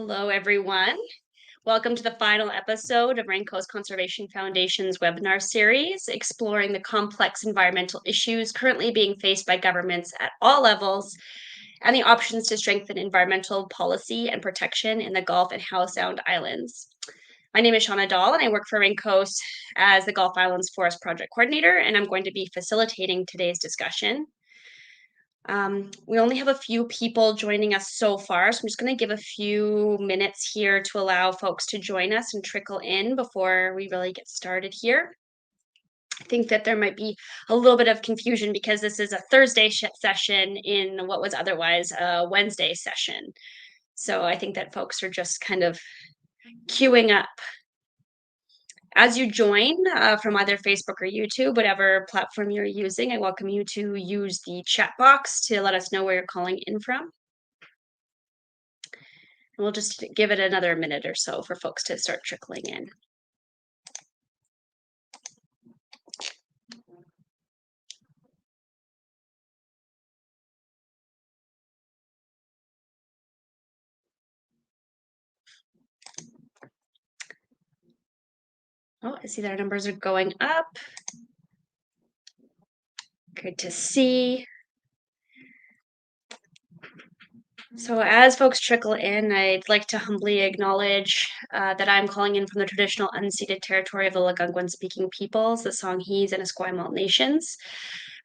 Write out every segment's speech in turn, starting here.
Hello, everyone. Welcome to the final episode of Raincoast Conservation Foundation's webinar series, exploring the complex environmental issues currently being faced by governments at all levels and the options to strengthen environmental policy and protection in the Gulf and Howe Sound Islands. My name is Shauna Dahl, and I work for Raincoast as the Gulf Islands Forest Project Coordinator, and I'm going to be facilitating today's discussion. We only have a few people joining us so far, so I'm just going to give a few minutes here to allow folks to join us and trickle in before we really get started here. I think that there might be a little bit of confusion because this is a Thursday session in what was otherwise a Wednesday session. So I think that folks are just kind of queuing up. As you join from either Facebook or YouTube, whatever platform you're using, I welcome you to use the chat box to let us know where you're calling in from. And we'll just give it another minute or so for folks to start trickling in. Oh, I see that our numbers are going up. Good to see. So as folks trickle in, I'd like to humbly acknowledge that I'm calling in from the traditional unceded territory of the Algonquin-speaking peoples, the Songhees and Esquimalt nations.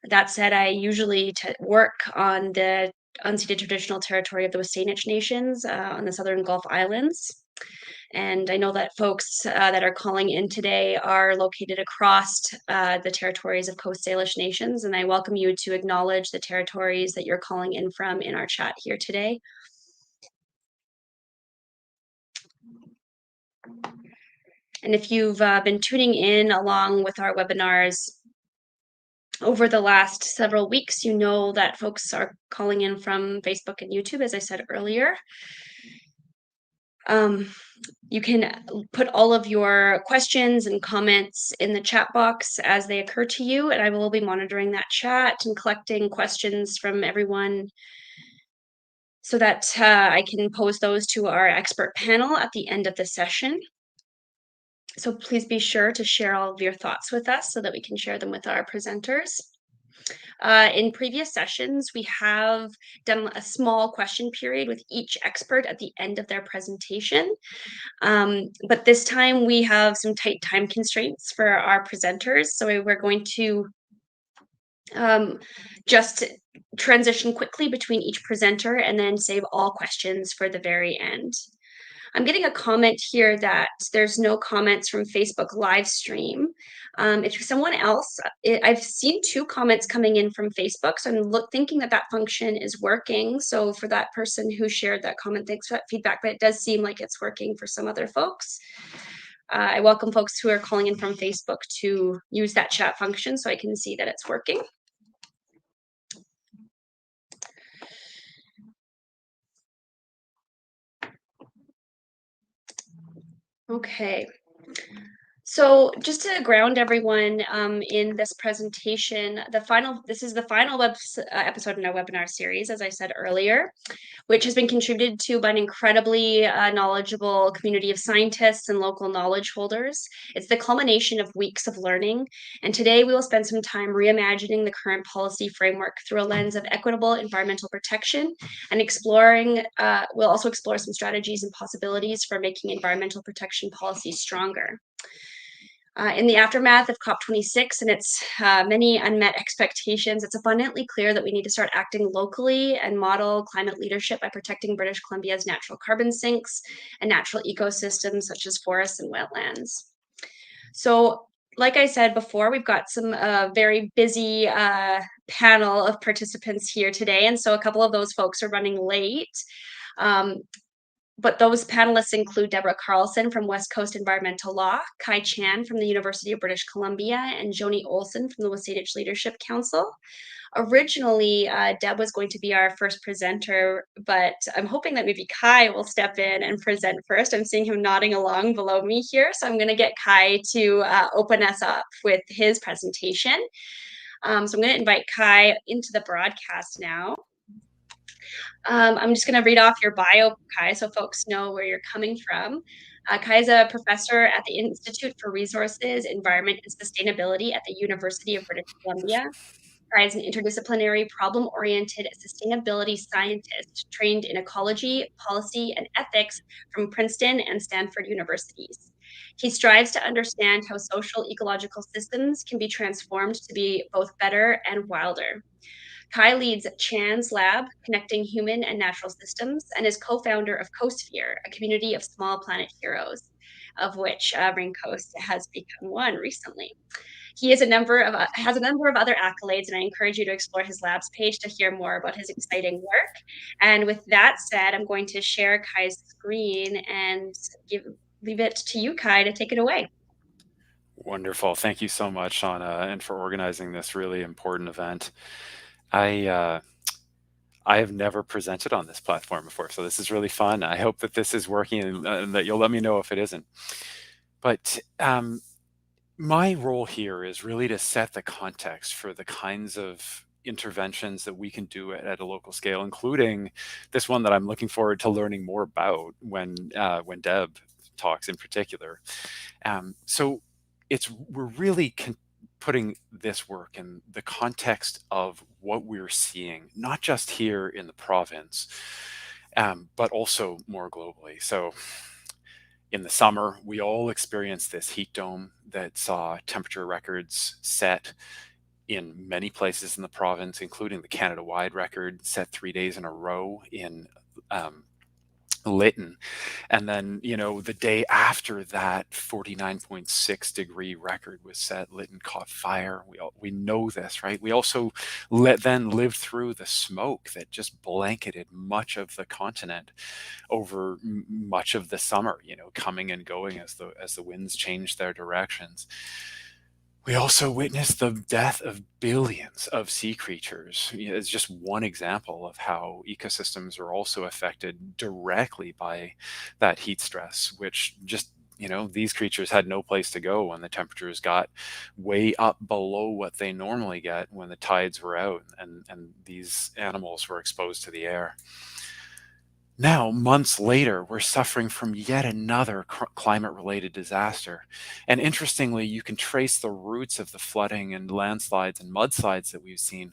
That said, I usually work on the unceded traditional territory of the Wasanich nations on the Southern Gulf Islands. And I know that folks that are calling in today are located across the territories of Coast Salish nations, and I welcome you to acknowledge the territories that you're calling in from in our chat here today. And if you've been tuning in along with our webinars over the last several weeks, you know that folks are calling in from Facebook and YouTube, as I said earlier. You can put all of your questions and comments in the chat box as they occur to you, and I will be monitoring that chat and collecting questions from everyone so that I can pose those to our expert panel at the end of the session. So please be sure to share all of your thoughts with us so that we can share them with our presenters. In previous sessions, we have done a small question period with each expert at the end of their presentation. But this time we have some tight time constraints for our presenters. So we're going to just transition quickly between each presenter and then save all questions for the very end. I'm getting a comment here that there's no comments from Facebook live stream. If someone else, I've seen 2 comments coming in from Facebook, so I'm thinking that that function is working. So for that person who shared that comment, thanks for that feedback, but it does seem like it's working for some other folks. I welcome folks who are calling in from Facebook to use that chat function so I can see that it's working. Okay. So just to ground everyone in this presentation, this is the final episode in our webinar series, as I said earlier, which has been contributed to by an incredibly knowledgeable community of scientists and local knowledge holders. It's the culmination of weeks of learning, and today we will spend some time reimagining the current policy framework through a lens of equitable environmental protection and we'll also explore some strategies and possibilities for making environmental protection policy stronger. In the aftermath of COP26 and its many unmet expectations, it's abundantly clear that we need to start acting locally and model climate leadership by protecting British Columbia's natural carbon sinks and natural ecosystems such as forests and wetlands. So, like I said before, we've got some very busy panel of participants here today, and so a couple of those folks are running late. But those panelists include Deborah Carlson from West Coast Environmental Law, Kai Chan from the University of British Columbia, and Joni Olsen from the Wasanich Leadership Council. Originally, Deb was going to be our first presenter, but I'm hoping that maybe Kai will step in and present first. I'm seeing him nodding along below me here, so I'm going to get Kai to open us up with his presentation. So I'm going to invite Kai into the broadcast now. I'm just going to read off your bio, Kai, so folks know where you're coming from. Kai is a professor at the Institute for Resources, Environment, and Sustainability at the University of British Columbia. Kai is an interdisciplinary, problem oriented sustainability scientist trained in ecology, policy, and ethics from Princeton and Stanford universities. He strives to understand how social ecological systems can be transformed to be both better and wilder. Kai leads Chan's Lab, connecting human and natural systems, and is co-founder of Cosphere, a community of small planet heroes, of which Raincoast has become one recently. He has a number of other accolades, and I encourage you to explore his lab's page to hear more about his exciting work. And with that said, I'm going to share Kai's screen and leave it to you, Kai, to take it away. Wonderful. Thank you so much, Shauna, and for organizing this really important event. I uh, I have never presented on this platform before, so this is really fun. I hope that this is working and that you'll let me know if it isn't. But my role here is really to set the context for the kinds of interventions that we can do at a local scale, including this one that I'm looking forward to learning more about when Deb talks in particular. So we're really putting this work in the context of what we're seeing, not just here in the province, but also more globally. So in the summer, we all experienced this heat dome that saw temperature records set in many places in the province, including the Canada-wide record set 3 days in a row in um, Lytton. And then, the day after that 49.6-degree record was set, Lytton caught fire. We know this, right? We also then lived through the smoke that just blanketed much of the continent over much of the summer, coming and going as the winds changed their directions. We also witnessed the death of billions of sea creatures. It's just one example of how ecosystems are also affected directly by that heat stress, which just, these creatures had no place to go when the temperatures got way up below what they normally get when the tides were out and these animals were exposed to the air. Now, months later, we're suffering from yet another climate related disaster. And interestingly, you can trace the roots of the flooding and landslides and mudslides that we've seen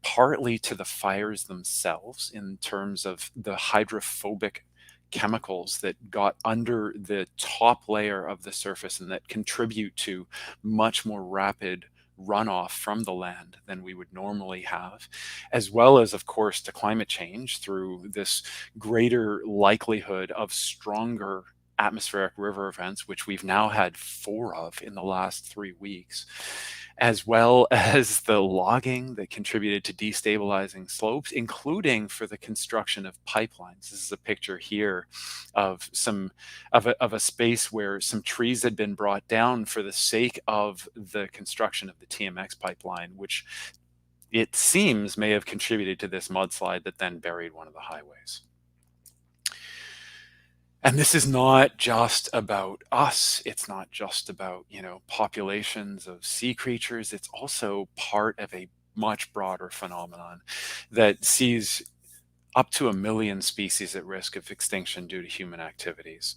partly to the fires themselves in terms of the hydrophobic chemicals that got under the top layer of the surface and that contribute to much more rapid runoff from the land than we would normally have, as well as, of course, to climate change through this greater likelihood of stronger atmospheric river events, which we've now had 4 of in the last 3 weeks, as well as the logging that contributed to destabilizing slopes, including for the construction of pipelines. This is a picture here of a space where some trees had been brought down for the sake of the construction of the TMX pipeline, which it seems may have contributed to this mudslide that then buried one of the highways. And this is not just about us. It's not just about, populations of sea creatures. It's also part of a much broader phenomenon that sees up to 1 million species at risk of extinction due to human activities.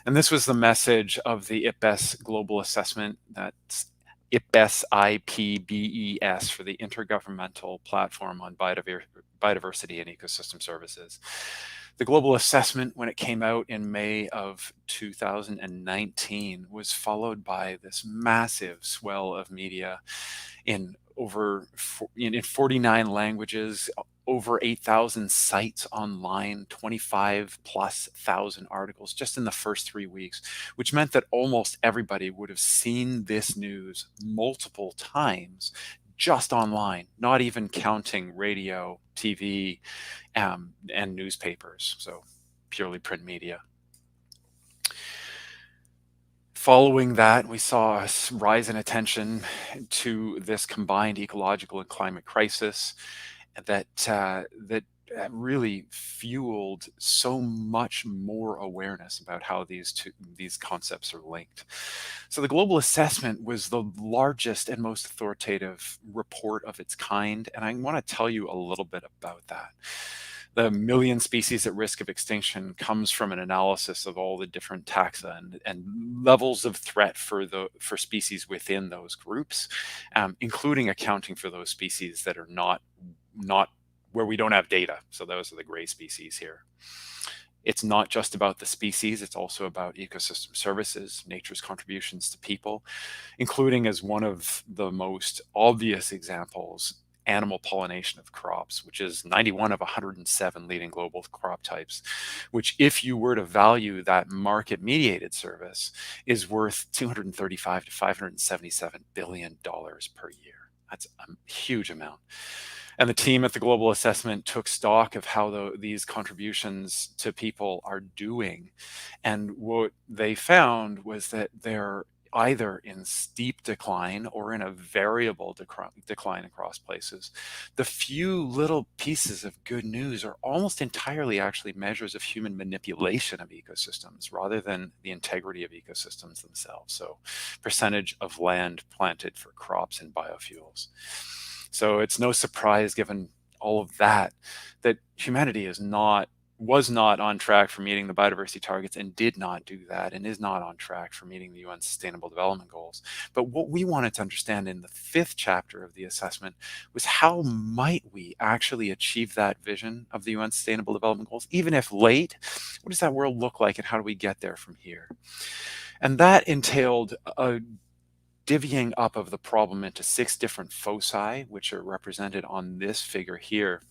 And this was the message of the IPBES global assessment. That's IPBES, IPBES, for the Intergovernmental Platform on Biodiversity and Ecosystem Services. The global assessment, when it came out in May of 2019, was followed by this massive swell of media in 49 languages, over 8,000 sites online, 25 plus thousand articles just in the first 3 weeks, which meant that almost everybody would have seen this news multiple times just online, not even counting radio, TV, and newspapers, so purely print media. Following that, we saw a rise in attention to this combined ecological and climate crisis that really fueled so much more awareness about how these concepts are linked. So the global assessment was the largest and most authoritative report of its kind, and I want to tell you a little bit about that. The million species at risk of extinction comes from an analysis of all the different taxa and levels of threat for species within those groups, including accounting for those species that are not where we don't have data. So those are the gray species here. It's not just about the species, it's also about ecosystem services, nature's contributions to people, including, as one of the most obvious examples, animal pollination of crops, which is 91 of 107 leading global crop types, which, if you were to value that market mediated service, is worth 235 to 577 billion dollars per year. That's a huge amount. And the team at the Global Assessment took stock of how these contributions to people are doing. And what they found was that they're either in steep decline or in a variable decline across places. The few little pieces of good news are almost entirely actually measures of human manipulation of ecosystems rather than the integrity of ecosystems themselves. So percentage of land planted for crops and biofuels. So it's no surprise, given all of that, that humanity was not on track for meeting the biodiversity targets and did not do that, and is not on track for meeting the UN Sustainable Development Goals. But what we wanted to understand in the 5th chapter of the assessment was, how might we actually achieve that vision of the UN Sustainable Development Goals, even if late? What does that world look like, and how do we get there from here? And that entailed a divvying up of the problem into 6 different foci, which are represented on this figure here,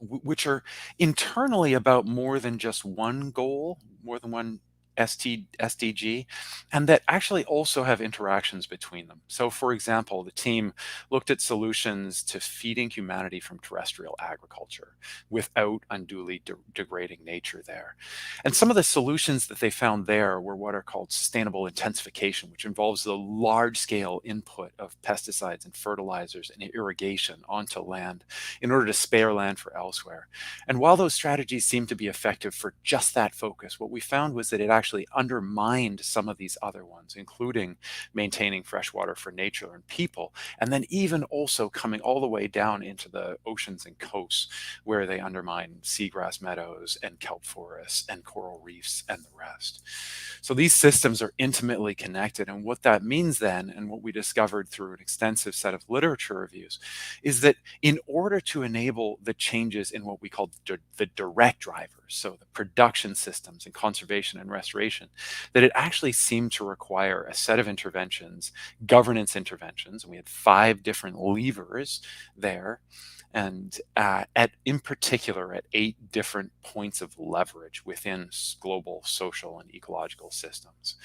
which are internally about more than just one goal, more than one SDG, and that actually also have interactions between them. So, for example, the team looked at solutions to feeding humanity from terrestrial agriculture without unduly degrading nature there. And some of the solutions that they found there were what are called sustainable intensification, which involves the large-scale input of pesticides and fertilizers and irrigation onto land in order to spare land for elsewhere. And while those strategies seem to be effective for just that focus, what we found was that it actually undermined some of these other ones, including maintaining fresh water for nature and people, and then even also coming all the way down into the oceans and coasts, where they undermine seagrass meadows and kelp forests and coral reefs and the rest. So these systems are intimately connected, and what that means then, and what we discovered through an extensive set of literature reviews, is that in order to enable the changes in what we call the direct drivers, so the production systems and conservation and restoration, that it actually seemed to require a set of interventions, governance interventions, and we had 5 different levers there, and in particular at 8 different points of leverage within global social and ecological systems.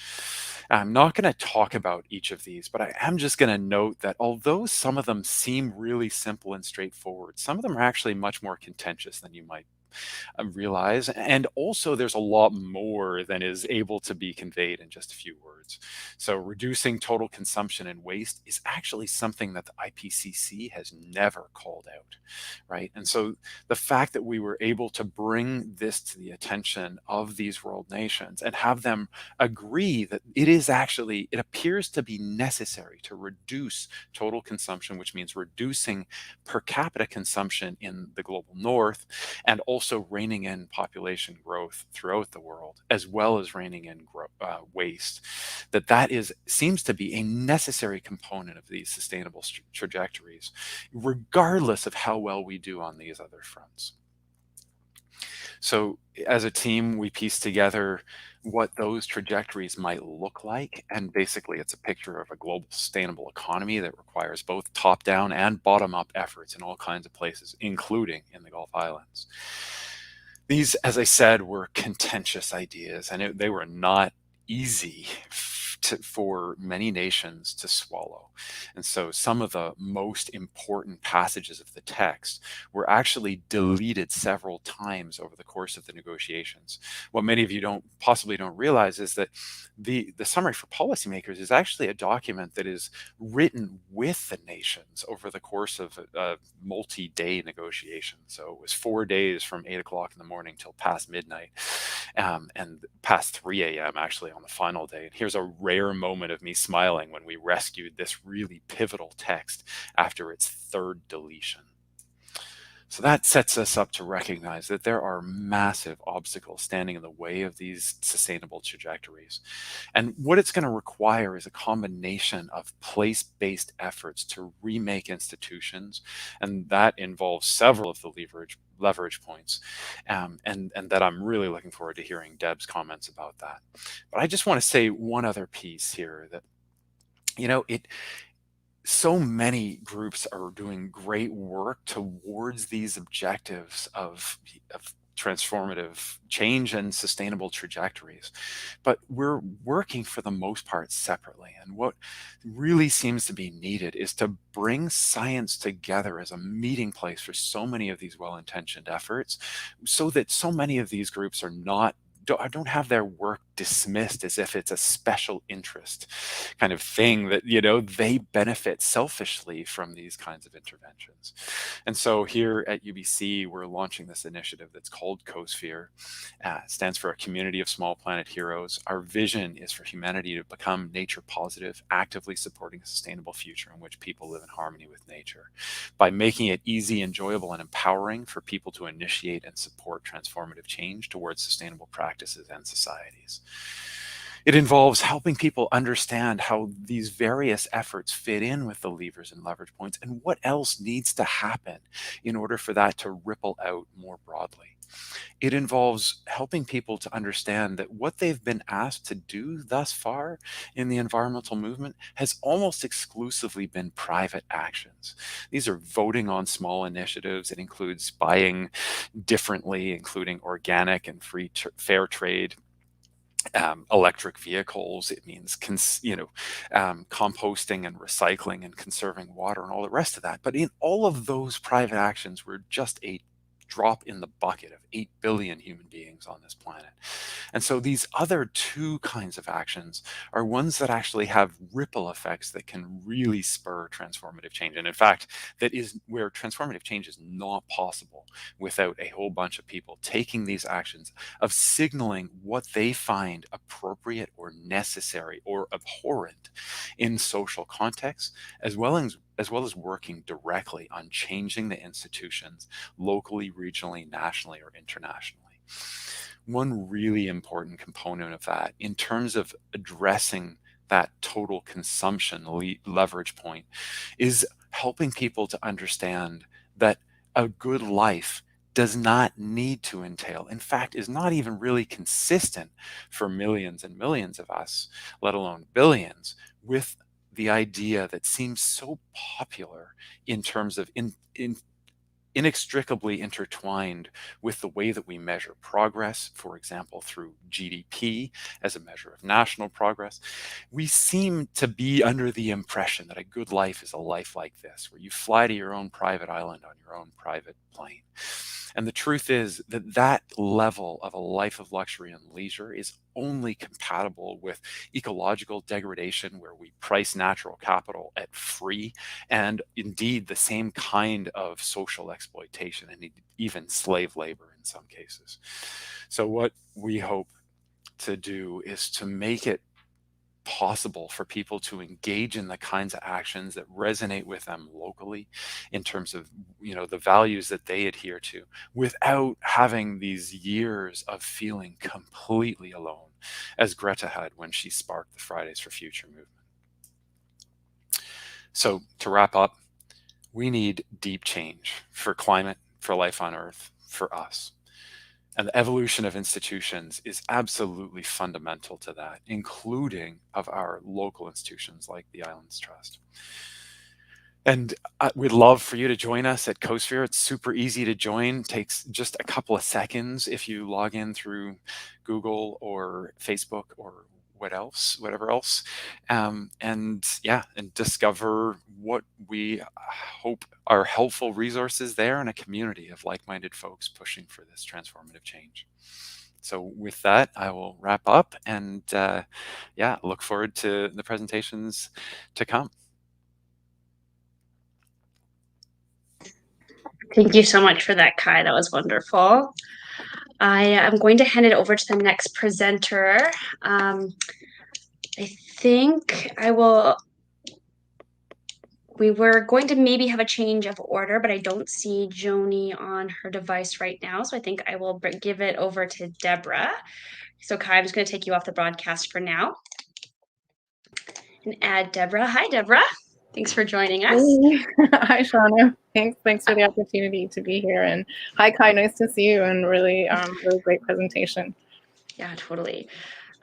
I'm not going to talk about each of these, but I am just going to note that although some of them seem really simple and straightforward, some of them are actually much more contentious than you might realize. And also, there's a lot more than is able to be conveyed in just a few words. So reducing total consumption and waste is actually something that the IPCC has never called out, right? And so the fact that we were able to bring this to the attention of these world nations and have them agree that it appears to be necessary to reduce total consumption, which means reducing per capita consumption in the global north, and also reining in population growth throughout the world, as well as reining in waste, seems to be a necessary component of these sustainable trajectories, regardless of how well we do on these other fronts. So as a team, we pieced together what those trajectories might look like. And basically, it's a picture of a global sustainable economy that requires both top-down and bottom-up efforts in all kinds of places, including in the Gulf Islands. These, as I said, were contentious ideas, and they were not easy for many nations to swallow. And so some of the most important passages of the text were actually deleted several times over the course of the negotiations. What many of you possibly don't realize is that the summary for policymakers is actually a document that is written with the nations over the course of a multi-day negotiation. So it was 4 days from 8 o'clock in the morning till past midnight, and past 3 a.m. actually on the final day. And here's a rare moment of me smiling when we rescued this really pivotal text after its 3rd deletion. So that sets us up to recognize that there are massive obstacles standing in the way of these sustainable trajectories. And what it's going to require is a combination of place-based efforts to remake institutions, and that involves several of the leverage points, and that I'm really looking forward to hearing Deb's comments about that. But I just want to say one other piece here that it so many groups are doing great work towards these objectives of transformative change and sustainable trajectories. But we're working for the most part separately. And what really seems to be needed is to bring science together as a meeting place for so many of these well-intentioned efforts, so that so many of these groups are not don't have their work dismissed as if it's a special interest kind of thing, that they benefit selfishly from these kinds of interventions. And so here at UBC, we're launching this initiative that's called Cosphere. Stands for a community of small planet heroes. Our vision is for humanity to become nature positive, actively supporting a sustainable future in which people live in harmony with nature, by making it easy, enjoyable, and empowering for people to initiate and support transformative change towards sustainable practices and societies. It involves helping people understand how these various efforts fit in with the levers and leverage points, and what else needs to happen in order for that to ripple out more broadly. It involves helping people to understand that what they've been asked to do thus far in the environmental movement has almost exclusively been private actions. These are voting on small initiatives. It includes buying differently, including organic and fair trade, electric vehicles. It means composting and recycling and conserving water and all the rest of that. But in all of those private actions, we're just a drop in the bucket of 8 billion human beings on this planet. And so these other two kinds of actions are ones that actually have ripple effects that can really spur transformative change. And in fact, that is where transformative change is not possible without a whole bunch of people taking these actions of signaling what they find appropriate or necessary or abhorrent in social contexts, as well as working directly on changing the institutions locally, regionally, nationally, or internationally. One really important component of that, in terms of addressing that total consumption leverage point, is helping people to understand that a good life does not need to entail, in fact, is not even really consistent for millions and millions of us, let alone billions, with the idea that seems so popular in terms of inextricably intertwined with the way that we measure progress, for example, through GDP as a measure of national progress. We seem to be under the impression that a good life is a life like this, where you fly to your own private island on your own private plane. And the truth is that that level of a life of luxury and leisure is only compatible with ecological degradation, where we price natural capital at free, and indeed the same kind of social exploitation and even slave labor in some cases. So what we hope to do is to make it possible for people to engage in the kinds of actions that resonate with them locally, in terms of the values that they adhere to, without having these years of feeling completely alone, as Greta had when she sparked the Fridays for Future movement. So to wrap up, we need deep change for climate, for life on Earth, for us. And the evolution of institutions is absolutely fundamental to that, including of our local institutions like the Islands Trust. And we'd love for you to join us at Cosphere. It's super easy to join. Takes just a couple of seconds if you log in through Google or Facebook or whatever else. And discover what we hope are helpful resources there, and a community of like-minded folks pushing for this transformative change. So with that, I will wrap up, and look forward to the presentations to come. Thank you so much for that, Kai. That was wonderful. I am going to hand it over to the next presenter. I think I will we were going to maybe have a change of order, but I don't see Joni on her device right now. So I think I will give it over to Deborah. So Kai, I'm just going to take you off the broadcast for now and add Deborah. Hi, Deborah. Thanks for joining us. Hey. Hi, Shauna. Thanks for the opportunity to be here. And hi, Kai. Nice to see you. And really great presentation. Yeah, totally.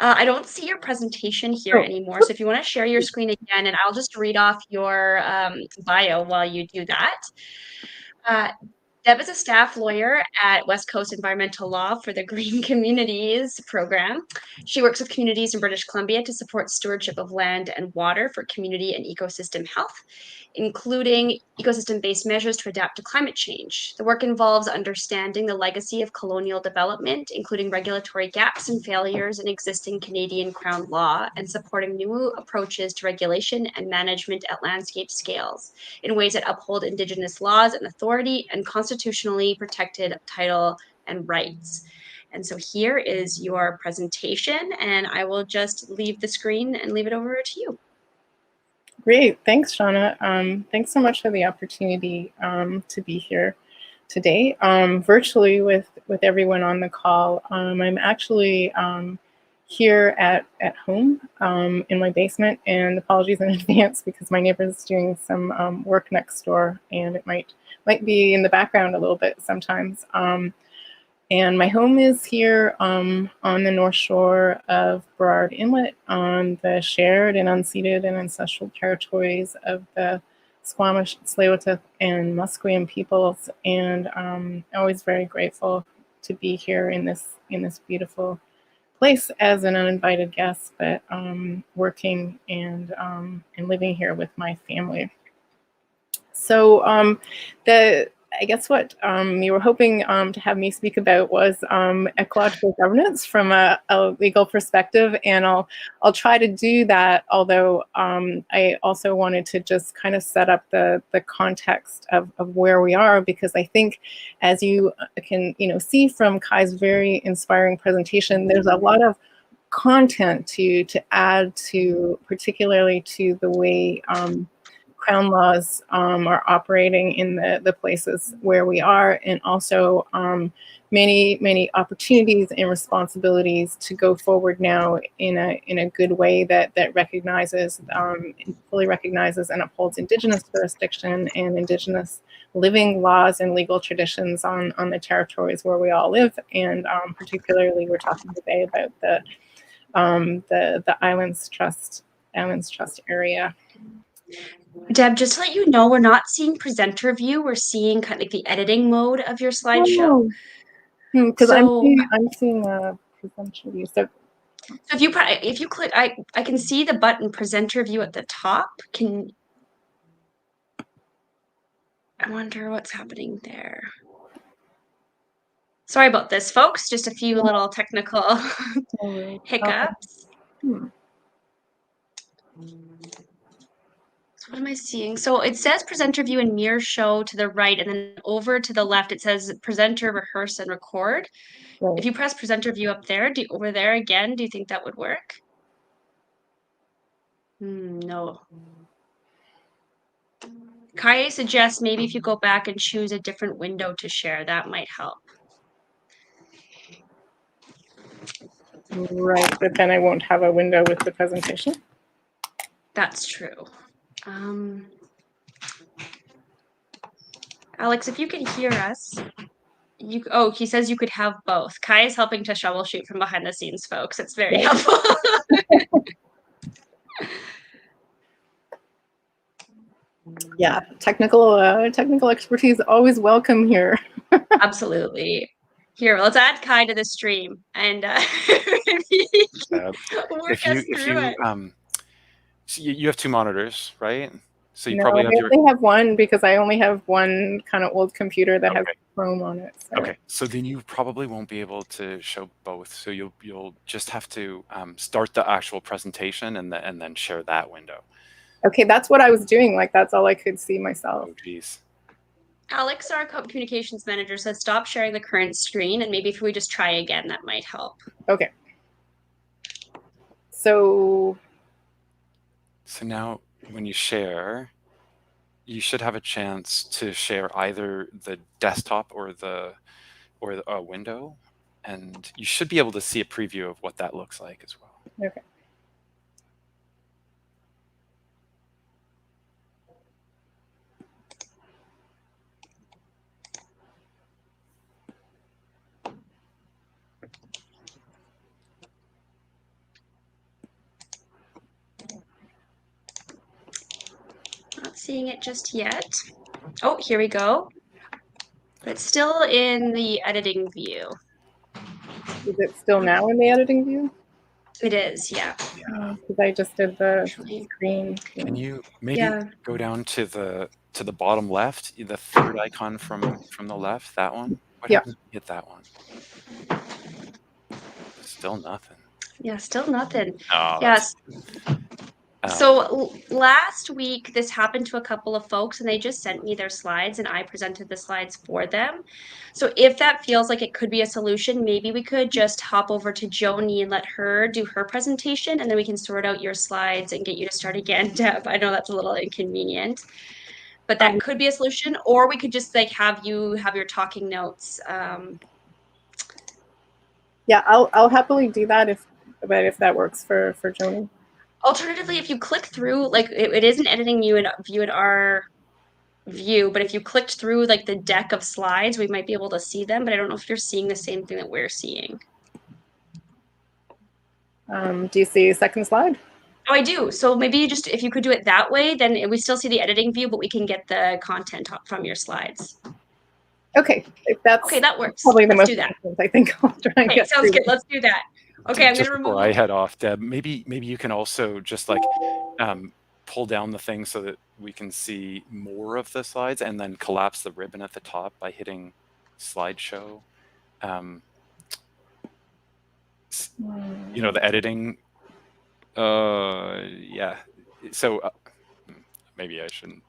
I don't see your presentation here Oh, anymore. So if you want to share your screen again, and I'll just read off your bio while you do that. Deb is a staff lawyer at West Coast Environmental Law for the Green Communities program. She works with communities in British Columbia to support stewardship of land and water for community and ecosystem health, including ecosystem-based measures to adapt to climate change. The work involves understanding the legacy of colonial development, including regulatory gaps and failures in existing Canadian Crown law, and supporting new approaches to regulation and management at landscape scales in ways that uphold Indigenous laws and authority and constitutionally protected title and rights. And so here is your presentation, and I will just leave the screen and leave it over to you. Great. Thanks, Shauna. Thanks so much for the opportunity to be here today virtually with everyone on the call. I'm actually here at home in my basement, and apologies in advance because my neighbor's doing some work next door, and it might be in the background a little bit sometimes. And my home is here on the north shore of Burrard Inlet on the shared and unceded and ancestral territories of the Squamish, Tsleil-Waututh, and Musqueam peoples. And I'm always very grateful to be here in this beautiful place as an uninvited guest, but working and living here with my family. So I guess what you were hoping to have me speak about was ecological governance from a legal perspective, and I'll try to do that. Although I also wanted to just kind of set up the context of where we are, because I think, as you can see from Kai's very inspiring presentation, there's a lot of content to add to, particularly to the way Crown laws are operating in the places where we are, and also many opportunities and responsibilities to go forward now in a good way that recognizes, fully recognizes and upholds Indigenous jurisdiction and Indigenous living laws and legal traditions on the territories where we all live. And particularly, we're talking today about the Islands Trust area. Deb, just to let you know, we're not seeing presenter view. We're seeing kind of like the editing mode of your slideshow. Because So, I'm seeing a presenter view. So if you click, I can see the button presenter view at the top. I wonder what's happening there. Sorry about this, folks. Just a few little technical hiccups. So what am I seeing? So it says presenter view and mirror show to the right, and then over to the left, it says presenter, rehearse, and record. Right. If you press presenter view up there, over there again, do you think that would work? No. Kai suggests maybe if you go back and choose a different window to share, that might help. Right, but then I won't have a window with the presentation. That's true. Alex, if you can hear us, he says you could have both. Kai is helping to troubleshoot from behind the scenes, folks. It's very helpful. Yeah, technical expertise always welcome here. Absolutely. Here, let's add Kai to the stream and work us through it. So you have two monitors, right? So you No, probably I only have one because I only have one kind of old computer that has Chrome on it. So. Okay, so then you probably won't be able to show both. So you'll just have to start the actual presentation and then share that window. Okay, that's what I was doing. Like, that's all I could see myself. Oh, geez. Alex, our communications manager, says stop sharing the current screen, and maybe if we just try again, that might help. Okay. So now when you share, you should have a chance to share either the desktop or a window, and you should be able to see a preview of what that looks like as well. Okay. Not seeing it just yet. Oh, here we go. But it's still in the editing view. Is it still now in the editing view? It is, yeah. Because I just did the screen. Can you maybe go down to the bottom left, the third icon from the left, that one? What happens if you hit that one? Still nothing. Yeah, still nothing. Oh, Yes. So last week, this happened to a couple of folks, and they just sent me their slides, and I presented the slides for them. So if that feels like it could be a solution, maybe we could just hop over to Joni and let her do her presentation, and then we can sort out your slides and get you to start again, Deb. I know that's a little inconvenient, but that could be a solution. Or we could just like have you have your talking notes. Yeah, I'll happily do that if that works for Joni. Alternatively, if you click through, like it is an editing view in our view, but if you clicked through like the deck of slides, we might be able to see them, but I don't know if you're seeing the same thing that we're seeing. Do you see a second slide? Oh, I do. So maybe just if you could do it that way, then we still see the editing view, but we can get the content from your slides. Okay, if that's okay, that works. Probably the Let's most do that. I think I'll try and get sounds good. Let's do that. Okay, I'm just gonna before remove. I head off, Deb, maybe you can also just like pull down the thing so that we can see more of the slides, and then collapse the ribbon at the top by hitting slideshow. You know, the editing. Yeah. So maybe I shouldn't.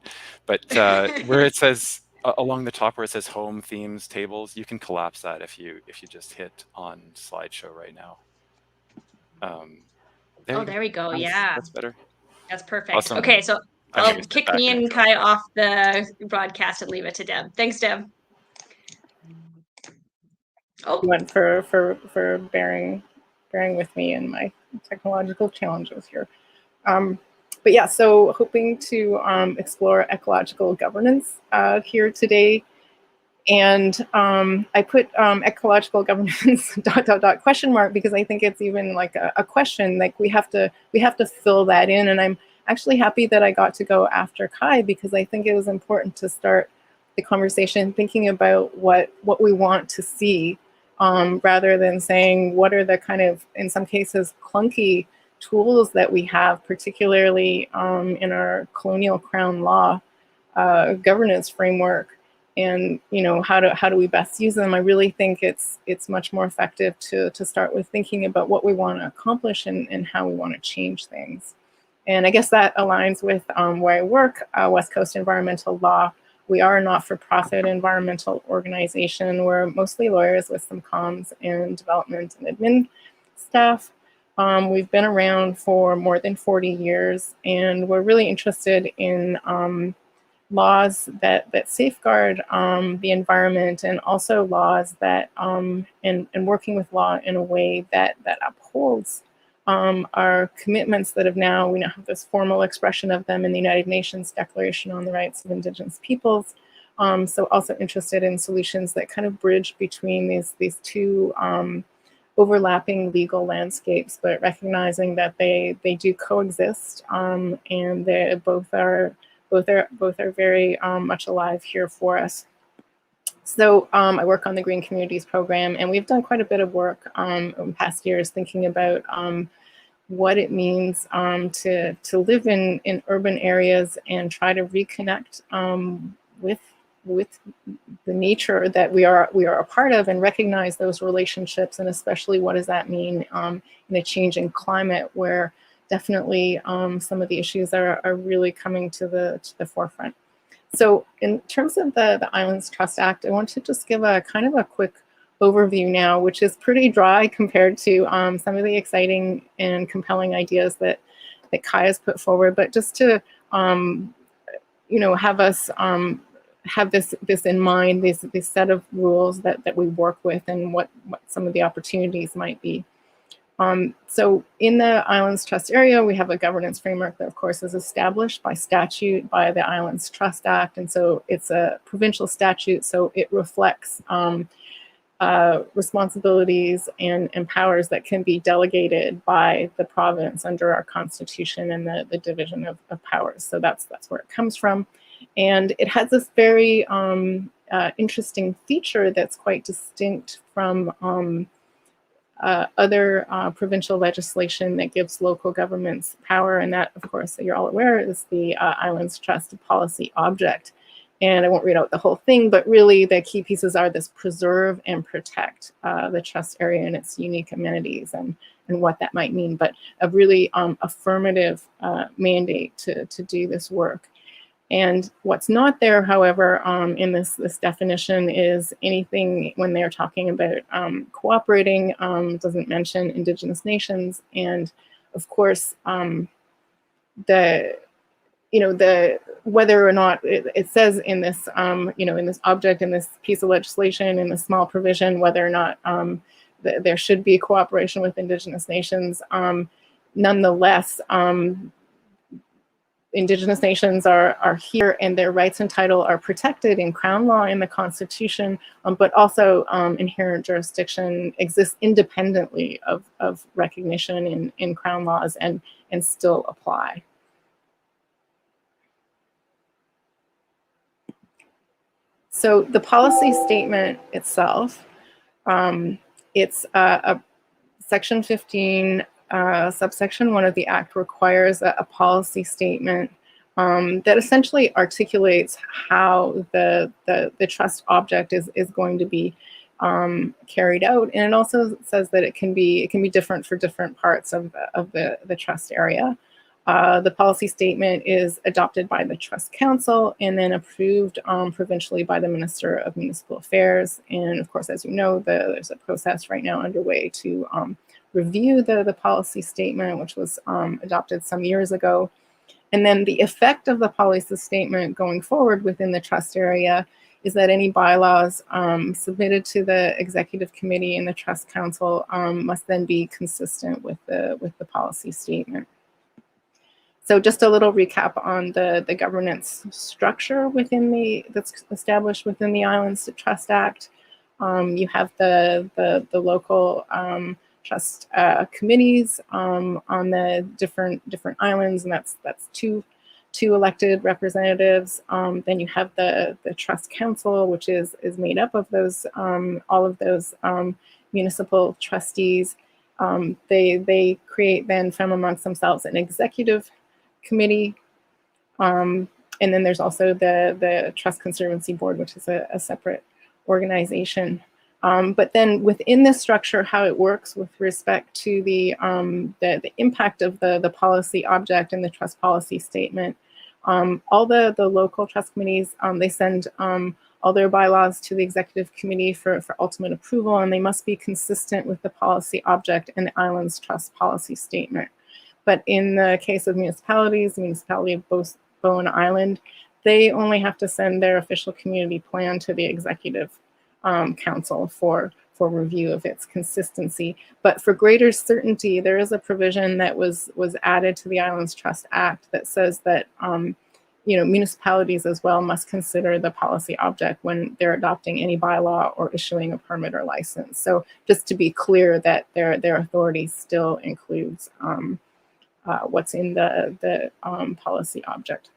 But where it says along the top where it says home, themes, tables, you can collapse that if you just hit on slideshow right now. There we go. Yeah, that's better. That's perfect. Awesome. Okay, so I'll kick me and Kai off the broadcast and leave it to Deb. Thanks, Deb. Oh, went for bearing with me and my technological challenges here. But yeah, so hoping to explore ecological governance here today. And I put ecological governance ... question mark because I think it's even like a question, like we have to fill that in. And I'm actually happy that I got to go after Kai, because I think it was important to start the conversation thinking about what we want to see, rather than saying what are the kind of, in some cases, clunky tools that we have, particularly in our colonial crown law governance framework. And how do we best use them? I really think it's much more effective to start with thinking about what we want to accomplish and how we want to change things. And I guess that aligns with where I work, West Coast Environmental Law. We are a not-for-profit environmental organization. We're mostly lawyers with some comms and development and admin staff. We've been around for more than 40 years, and we're really interested in laws that safeguard the environment, and also laws that and working with law in a way that upholds our commitments that we now have this formal expression of them in the United Nations Declaration on the Rights of Indigenous Peoples. So also interested in solutions that kind of bridge between these two overlapping legal landscapes, but recognizing that they do coexist, and they both are very much alive here for us. So I work on the Green Communities program, and we've done quite a bit of work in past years thinking about what it means to live in urban areas and try to reconnect with the nature that we are a part of, and recognize those relationships, and especially what does that mean in a changing climate where definitely some of the issues are really coming to the forefront. So in terms of the Islands Trust Act, I want to just give a kind of a quick overview now, which is pretty dry compared to some of the exciting and compelling ideas that Kai has put forward. But just to have us have this in mind, this set of rules that we work with, and what some of the opportunities might be. So in the Islands Trust area, we have a governance framework that, of course, is established by statute by the Islands Trust Act. And so it's a provincial statute, so it reflects responsibilities and powers that can be delegated by the province under our constitution and the division of powers. So that's where it comes from. And it has this very interesting feature that's quite distinct from other provincial legislation that gives local governments power, and that, of course, you're all aware, is the Islands Trust Policy Object. And I won't read out the whole thing, but really the key pieces are this: preserve and protect the trust area and its unique amenities and what that might mean, but a really affirmative mandate to do this work. And what's not there, however, in this definition is anything when they're talking about cooperating, doesn't mention Indigenous nations. And of course, whether or not it says in this, in this object, in this piece of legislation, in the small provision, whether or not there should be cooperation with Indigenous nations. Nonetheless, Indigenous nations are here, and their rights and title are protected in Crown law in the Constitution, but also inherent jurisdiction exists independently of recognition in Crown laws and still apply. So the policy statement itself, it's a Section 15, subsection 1 of the Act requires a policy statement that essentially articulates how the trust object is going to be carried out, and it also says that it can be different for different parts of the trust area. The policy statement is adopted by the Trust Council and then approved provincially by the Minister of Municipal Affairs. And of course, as you know, there's a process right now underway to review the policy statement, which was adopted some years ago. And then the effect of the policy statement going forward within the trust area is that any bylaws submitted to the Executive Committee and the Trust Council must then be consistent with the policy statement. So just a little recap on the governance structure that's established within the Islands Trust Act. You have the local trust committees on the different islands, and that's two elected representatives. Then you have the Trust Council, which is made up of those all of those municipal trustees. They create then from amongst themselves an executive committee, and then there's also the Trust Conservancy Board, which is a separate organization. But then within this structure, how it works with respect to the impact of the policy object and the trust policy statement, all the local trust committees, they send all their bylaws to the Executive Committee for ultimate approval, and they must be consistent with the policy object and the Islands Trust policy statement. But in the case of municipalities, the municipality of Bowen Island, they only have to send their official community plan to the Executive Council for review of its consistency. But for greater certainty, there is a provision that was added to the Islands Trust Act that says that municipalities as well must consider the policy object when they're adopting any bylaw or issuing a permit or license. So just to be clear that their authority still includes what's in the policy object.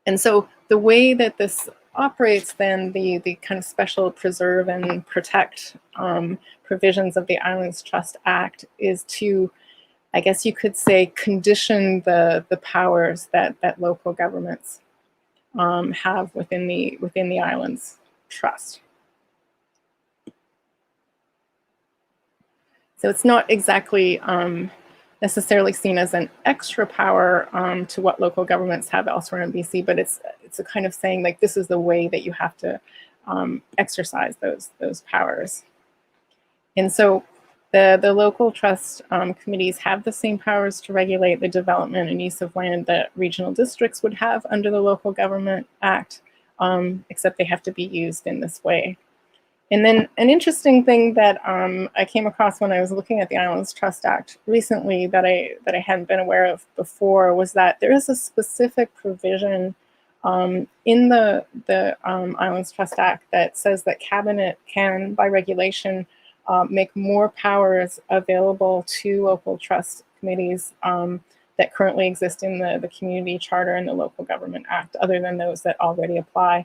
And so the way that this operates then, the kind of special preserve and protect provisions of the Islands Trust Act is to, I guess you could say, condition the powers that local governments have within the Islands Trust. So it's not exactly necessarily seen as an extra power to what local governments have elsewhere in BC, but it's a kind of saying like this is the way that you have to exercise those powers. And so The local trust committees have the same powers to regulate the development and use of land that regional districts would have under the Local Government Act, except they have to be used in this way. And then an interesting thing that I came across when I was looking at the Islands Trust Act recently that I hadn't been aware of before was that there is a specific provision in the Islands Trust Act that says that Cabinet can, by regulation, make more powers available to local trust committees that currently exist in the Community Charter and the Local Government Act, other than those that already apply.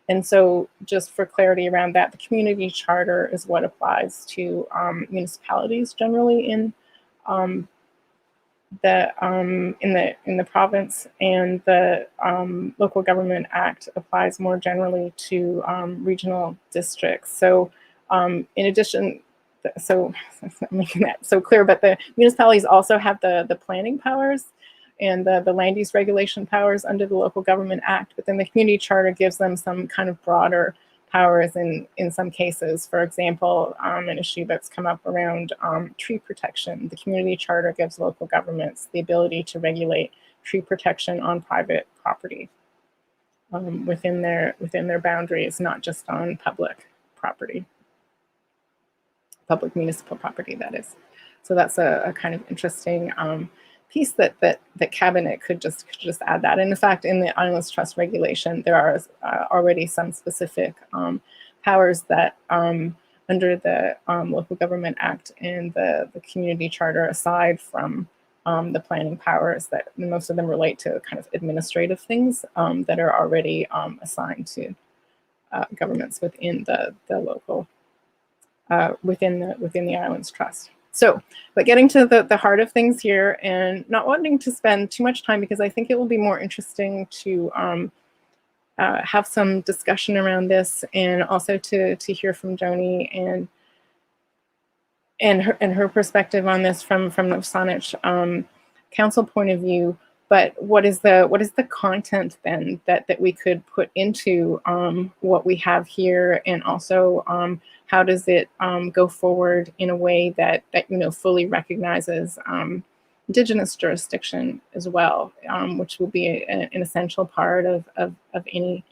And so just for clarity around that, the Community Charter is what applies to municipalities generally in the province, and the Local Government Act applies more generally to regional districts. So in addition, so I'm making that so clear, but the municipalities also have the planning powers and the land use regulation powers under the Local Government Act, but then the Community Charter gives them some kind of broader powers in some cases. For example, an issue that's come up around tree protection. The Community Charter gives local governments the ability to regulate tree protection on private property within their boundaries, not just on public property, public municipal property, that is. So that's a kind of interesting piece that Cabinet could just add that. And in fact, in the Islands Trust regulation, there are already some specific powers that under the Local Government Act and the Community Charter, aside from the planning powers, that most of them relate to kind of administrative things that are already assigned to governments within the local within the Islands Trust. So, but getting to the heart of things here, and not wanting to spend too much time, because I think it will be more interesting to have some discussion around this, and also to hear from Joni and her perspective on this from the Saanich Council point of view. But what is the content then that we could put into what we have here, and also how does it go forward in a way that fully recognizes Indigenous jurisdiction as well, which will be an essential part of any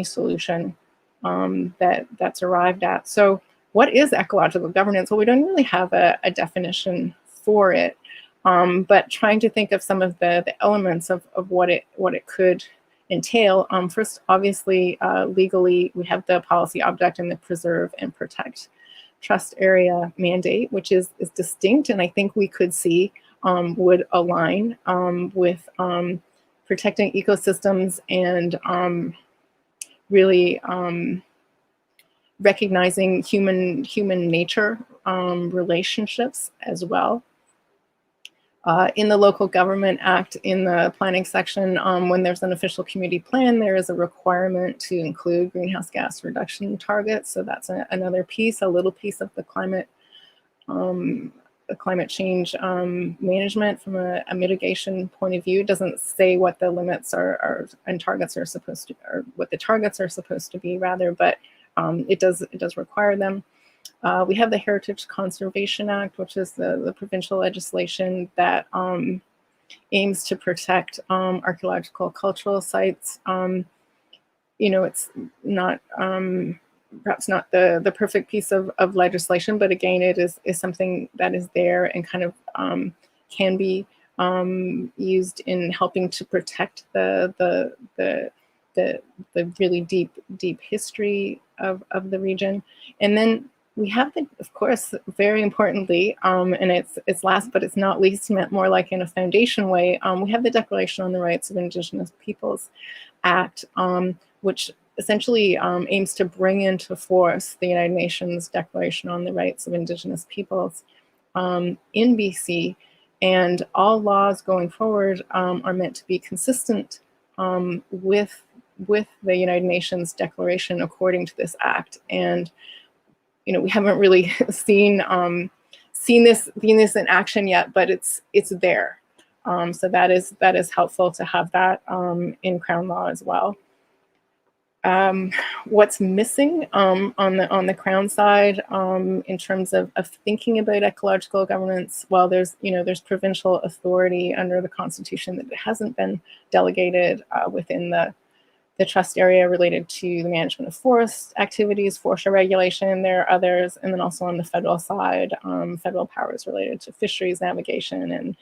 solution that's arrived at. So, what is ecological governance? Well, we don't really have a definition for it. But trying to think of some of the elements of what it could entail. First, obviously, legally, we have the policy object and the preserve and protect trust area mandate, which is distinct, and I think we could see would align with protecting ecosystems and really recognizing human nature relationships as well. In the Local Government Act, in the planning section, when there's an official community plan, there is a requirement to include greenhouse gas reduction targets. So that's another piece, a little piece of the climate change management from a mitigation point of view. It doesn't say what the limits are and targets are supposed to, or what the targets are supposed to be, rather, but it does require them. We have the Heritage Conservation Act, which is the provincial legislation that aims to protect archaeological cultural sites. It's not perhaps not the perfect piece of legislation, but again, it is something that is there and kind of can be used in helping to protect the really deep history of the region. And then we have of course, very importantly, and it's last but it's not least, meant more like in a foundation way, we have the Declaration on the Rights of Indigenous Peoples Act, which essentially aims to bring into force the United Nations Declaration on the Rights of Indigenous Peoples in BC, and all laws going forward are meant to be consistent with the United Nations Declaration according to this act. And we haven't really seen this in action yet, but it's there. So that is helpful to have that in Crown law as well. What's missing on the Crown side in terms of thinking about ecological governance? Well, there's provincial authority under the Constitution that hasn't been delegated within the trust area related to the management of forest activities, forestry regulation. There are others, and then also on the federal side, federal powers related to fisheries navigation and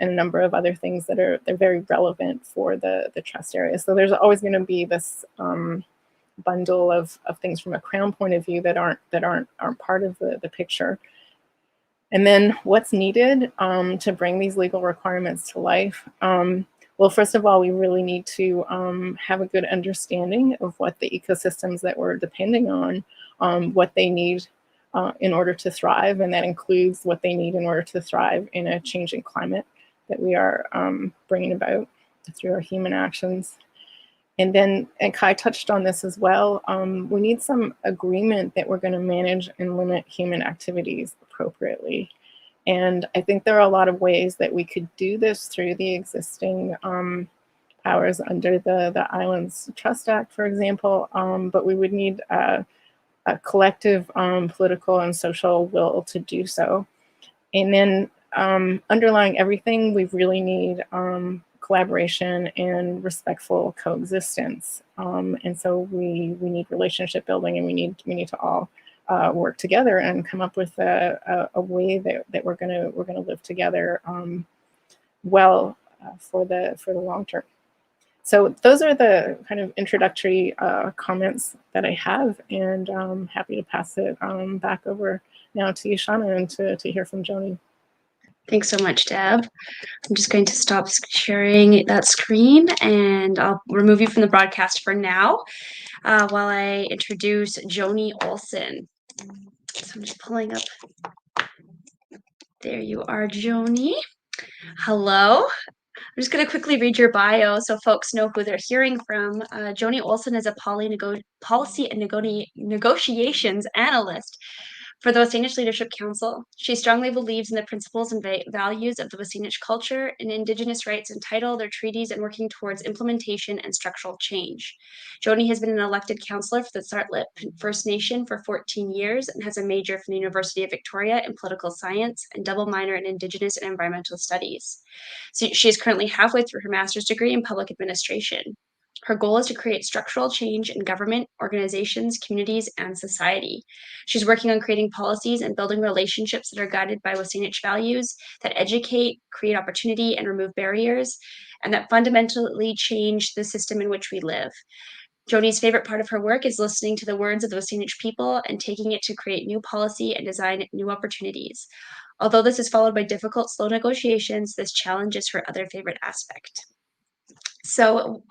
a number of other things that they're very relevant for the trust area. So there's always going to be this bundle of things from a Crown point of view that aren't part of the picture. And then what's needed to bring these legal requirements to life? Well, first of all, we really need to have a good understanding of what the ecosystems that we're depending on, what they need in order to thrive, and that includes what they need in order to thrive in a changing climate that we are bringing about through our human actions. And then, and Kai touched on this as well, we need some agreement that we're going to manage and limit human activities appropriately. And I think there are a lot of ways that we could do this through the existing powers under the Islands Trust Act, for example, but we would need a collective political and social will to do so. And then underlying everything, we really need collaboration and respectful coexistence. And so we need relationship building, and we need to all work together and come up with a way that we're gonna live together well for the long term. So those are the kind of introductory comments that I have, and I'm happy to pass it back over now to you, Shauna, and to hear from Joni. Thanks so much, Deb. I'm just going to stop sharing that screen, and I'll remove you from the broadcast for now while I introduce Joni Olsen. So I'm just pulling up. There you are, Joni. Hello. I'm just going to quickly read your bio so folks know who they're hearing from. Joni Olsen is a policy and negotiations analyst for the Wasanish Leadership Council. She strongly believes in the principles and values of the Wasanish culture and Indigenous rights in title, their treaties, and working towards implementation and structural change. Joni has been an elected councillor for the Tsartlip First Nation for 14 years and has a major from the University of Victoria in political science and double minor in Indigenous and environmental studies. So she is currently halfway through her master's degree in public administration. Her goal is to create structural change in government, organizations, communities, and society. She's working on creating policies and building relationships that are guided by Wasanish values that educate, create opportunity, and remove barriers, and that fundamentally change the system in which we live. Joni's favorite part of her work is listening to the words of the Wasanish people and taking it to create new policy and design new opportunities. Although this is followed by difficult, slow negotiations, this challenge is her other favorite aspect. So,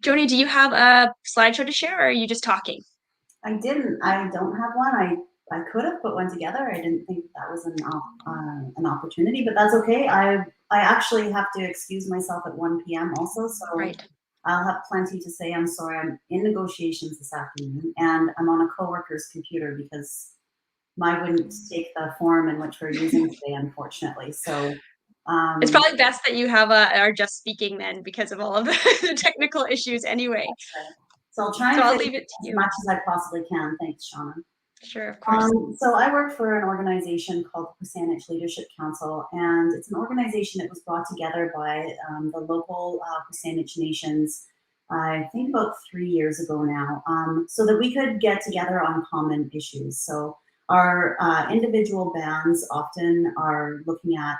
Joni, do you have a slideshow to share, or are you just talking? I didn't. I don't have one. I could have put one together. I didn't think that was an opportunity, but that's okay. I actually have to excuse myself at 1 p.m. also, so Right. I'll have plenty to say. I'm sorry. I'm in negotiations this afternoon, and I'm on a coworker's computer because mine wouldn't take the form in which we're using today, unfortunately. So. It's probably best that you have are just speaking then, because of all of the technical issues anyway. Right. So I'll try and I'll fit leave it to as you. much as I possibly can. Thanks, Shauna. Sure, of course. So I work for an organization called the Wasanish Leadership Council, and it's an organization that was brought together by the local Wasanish nations, I think about 3 years ago now, so that we could get together on common issues. So our individual bands often are looking at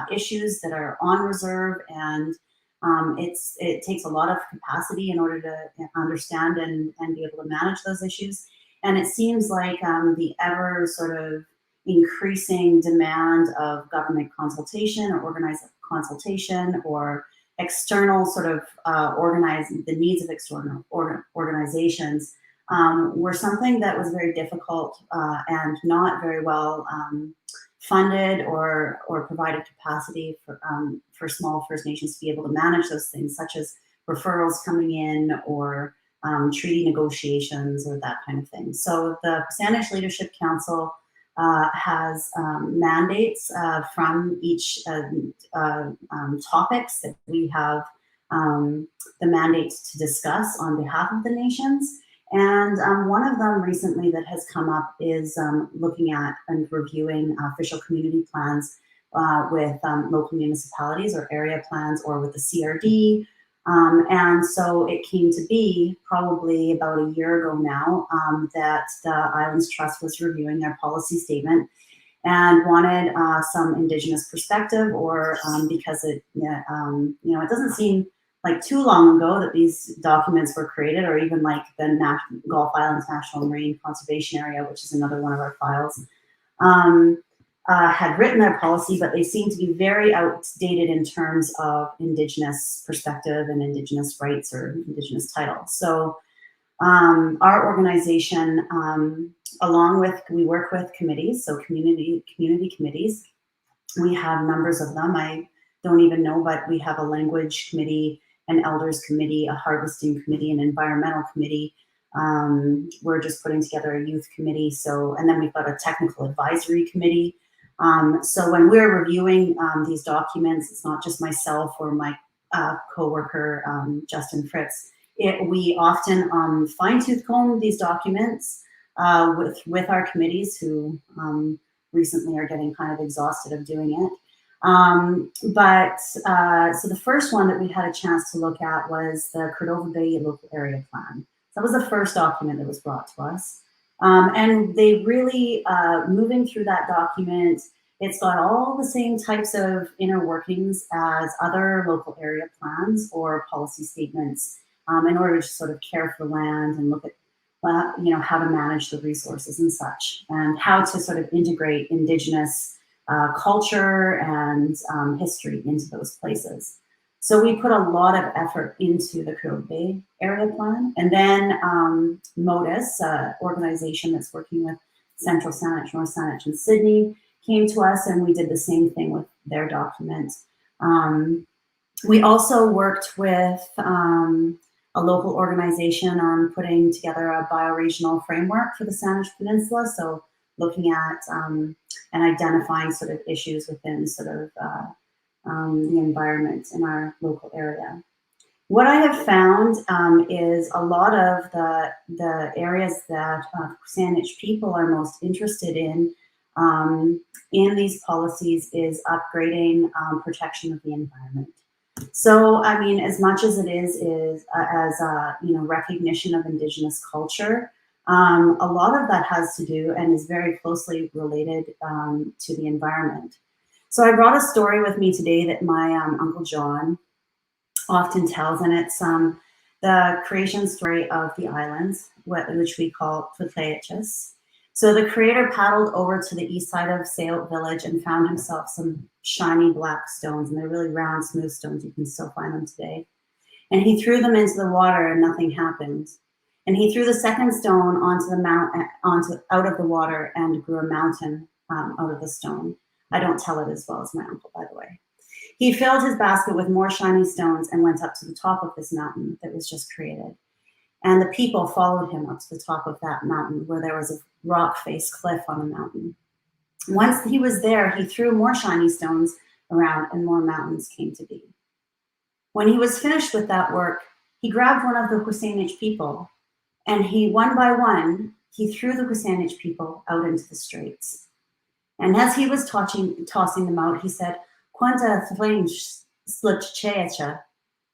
issues that are on reserve, and it takes a lot of capacity in order to understand and be able to manage those issues. And it seems like the ever sort of increasing demand of government consultation or organized consultation or external sort of organizing the needs of external organizations were something that was very difficult and not very well funded or provided capacity for small First Nations to be able to manage those things, such as referrals coming in or treaty negotiations or that kind of thing. So the Wasanish Leadership Council has mandates from each topics that we have the mandate to discuss on behalf of the nations. And one of them recently that has come up is looking at and reviewing official community plans with local municipalities or area plans or with the CRD. And so it came to be probably about a year ago now that the Islands Trust was reviewing their policy statement and wanted some Indigenous perspective, or because it, it doesn't seem like too long ago that these documents were created, or even like the Gulf Islands National Marine Conservation Area, which is another one of our files, had written their policy, but they seem to be very outdated in terms of Indigenous perspective and Indigenous rights or Indigenous titles. So our organization, we work with committees, so community committees. We have numbers of them. I don't even know, but we have a language committee, an elders committee, a harvesting committee, an environmental committee. We're just putting together a youth committee. And then we've got a technical advisory committee. So when we're reviewing these documents, it's not just myself or my co-worker, Justin Fritz. We often fine-tooth comb these documents with our committees, who recently are getting kind of exhausted of doing it. So the first one that we had a chance to look at was the Cordova Bay Local Area Plan. That was the first document that was brought to us. And they really, moving through that document, it's got all the same types of inner workings as other local area plans or policy statements in order to sort of care for land and look at, how to manage the resources and such, and how to sort of integrate Indigenous culture and history into those places. So we put a lot of effort into the Cordova Bay Area Plan. And then MODIS, organization that's working with Central Saanich, North Saanich, and Sydney, came to us, and we did the same thing with their document. We also worked with a local organization on putting together a bioregional framework for the Saanich Peninsula. So looking at and identifying sort of issues within sort of the environment in our local area. What I have found is a lot of the areas that Saanich people are most interested in these policies is upgrading protection of the environment. So, I mean, as much as it is as recognition of Indigenous culture, a lot of that has to do and is very closely related to the environment. So I brought a story with me today that my Uncle John often tells, and it's the creation story of the islands, which we call Tlatlayachus. So the creator paddled over to the east side of Sayot village and found himself some shiny black stones, and they're really round, smooth stones. You can still find them today. And he threw them into the water, and nothing happened. And he threw the second stone onto the out of the water, and grew a mountain out of the stone. I don't tell it as well as my uncle, by the way. He filled his basket with more shiny stones and went up to the top of this mountain that was just created. And the people followed him up to the top of that mountain, where there was a rock-faced cliff on the mountain. Once he was there, he threw more shiny stones around, and more mountains came to be. When he was finished with that work, he grabbed one of the Husainich people, and one by one, he threw the Husainich people out into the straits. And as he was tossing them out, he said, "Quanta things slipped checha,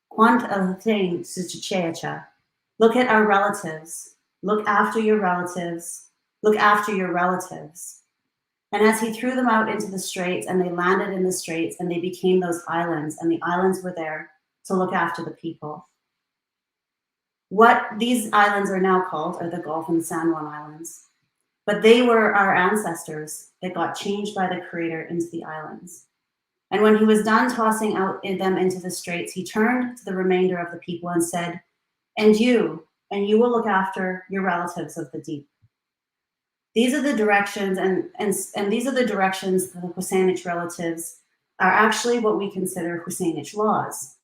quanta things checha." Look at our relatives. Look after your relatives. Look after your relatives. And as he threw them out into the straits, and they landed in the straits, and they became those islands, and the islands were there to look after the people. What these islands are now called are the Gulf and San Juan Islands. But they were our ancestors that got changed by the Creator into the islands. And when he was done tossing out them into the straits, he turned to the remainder of the people and said, and you will look after your relatives of the deep. These are the directions, and these are the directions that the Husainich relatives are actually what we consider Husainich laws.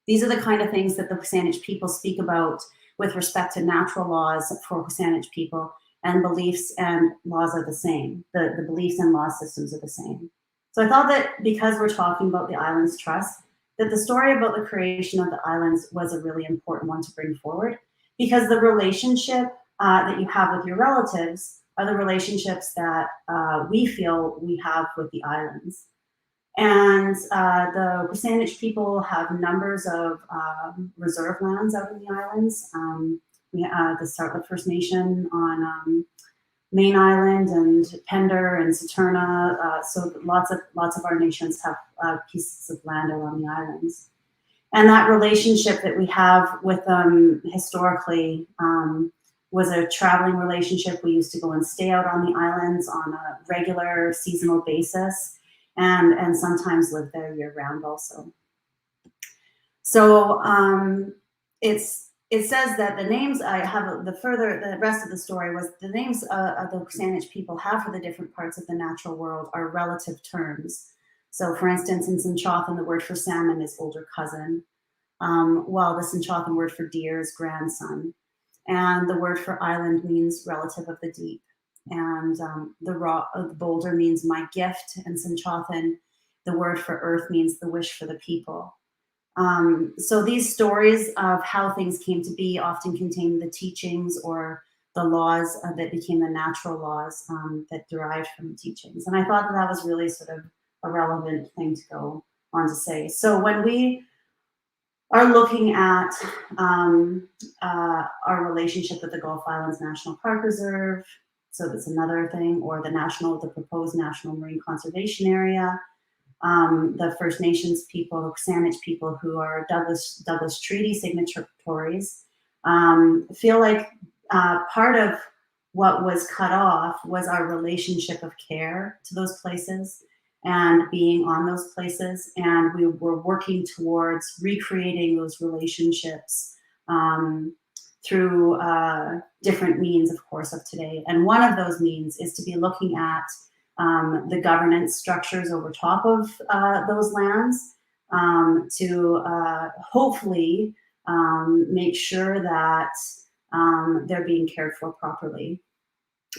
These are the kind of things that the Husainich people speak about with respect to natural laws for Husainich people, and beliefs and laws are the same. The beliefs and law systems are the same. So I thought that because we're talking about the Islands Trust, that the story about the creation of the islands was a really important one to bring forward, because the relationship that you have with your relatives are the relationships that we feel we have with the islands. And the Kusanich people have numbers of reserve lands out in the islands. The Sartla First Nation on Main Island and Pender and Saturna. So lots of our nations have pieces of land out on the islands. And that relationship that we have with them historically was a traveling relationship. We used to go and stay out on the islands on a regular seasonal basis, and sometimes live there year round also. So it says that the names I have, the rest of the story was the names of the Kusanich people have for the different parts of the natural world are relative terms. So for instance, in Sinchothan, the word for salmon is older cousin, while the Sinchothan word for deer is grandson. And the word for island means relative of the deep. And the boulder means my gift. And Sinchothan, the word for earth means the wish for the people. So these stories of how things came to be often contain the teachings or the laws that became the natural laws that derived from the teachings. And I thought that was really sort of a relevant thing to go on to say. So when we are looking at our relationship with the Gulf Islands National Park Reserve, so that's another thing, or the proposed National Marine Conservation Area, the First Nations people, the Kusanich people who are Douglas Treaty signatories, feel like part of what was cut off was our relationship of care to those places and being on those places. And we were working towards recreating those relationships through different means, of course, of today. And one of those means is to be looking at the governance structures over top of those lands to hopefully make sure that they're being cared for properly.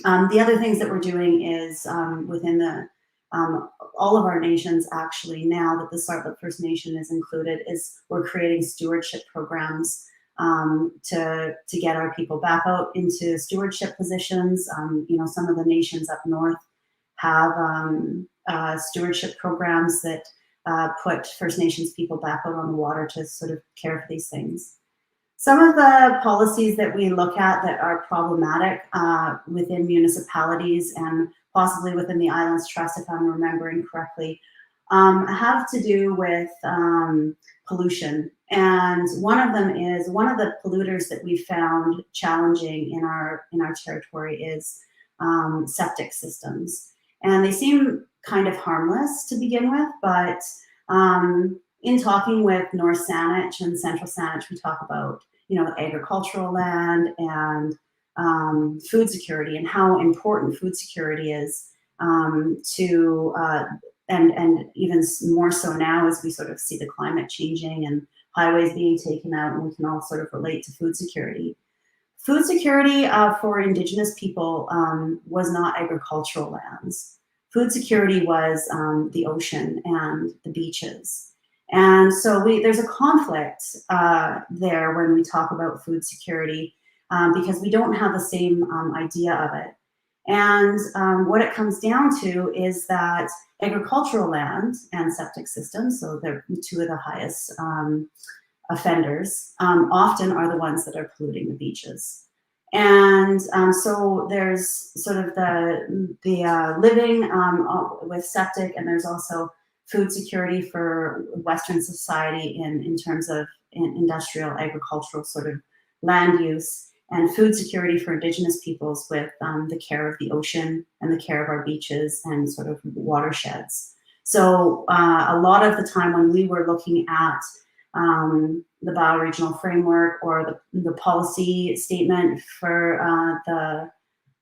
The other things that we're doing is within all of our nations, actually, now that the Sartla First Nation is included, is we're creating stewardship programs to get our people back out into stewardship positions. Some of the nations up north have stewardship programs that put First Nations people back out on the water to sort of care for these things. Some of the policies that we look at that are problematic within municipalities and possibly within the Islands Trust, if I'm remembering correctly, have to do with pollution. And one of the polluters that we found challenging in our territory is septic systems. And they seem kind of harmless to begin with, but in talking with North Saanich and Central Saanich, we talk about agricultural land and food security and how important food security is to and even more so now as we sort of see the climate changing and highways being taken out, and we can all sort of relate to food security. Food security for Indigenous people was not agricultural lands. Food security was the ocean and the beaches. And so there's a conflict there when we talk about food security because we don't have the same idea of it. And what it comes down to is that agricultural land and septic systems, so they're two of the highest offenders, often are the ones that are polluting the beaches. And so there's sort of the living with septic, and there's also food security for Western society in terms of industrial agricultural sort of land use, and food security for Indigenous peoples with the care of the ocean and the care of our beaches and sort of watersheds. So a lot of the time when we were looking at the bioregional framework or the policy statement for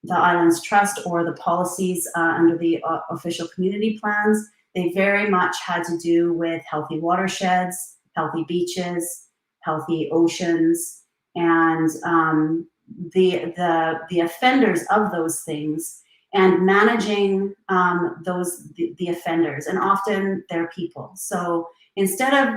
the Islands Trust or the policies under the official community plans, they very much had to do with healthy watersheds, healthy beaches, healthy oceans, and the offenders of those things, and managing the offenders, and often they're people. So instead of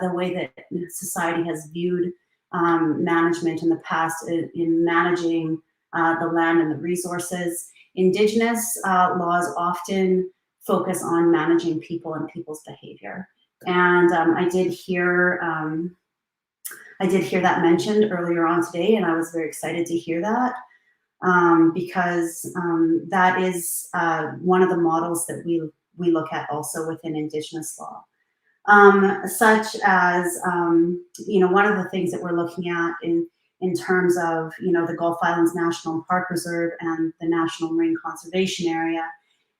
the way that society has viewed management in the past in managing the land and the resources, Indigenous laws often focus on managing people and people's behavior. And I did hear that mentioned earlier on today, and I was very excited to hear that because that is one of the models that we look at also within Indigenous law. Such as, one of the things that we're looking at in terms of, the Gulf Islands National Park Reserve and the National Marine Conservation Area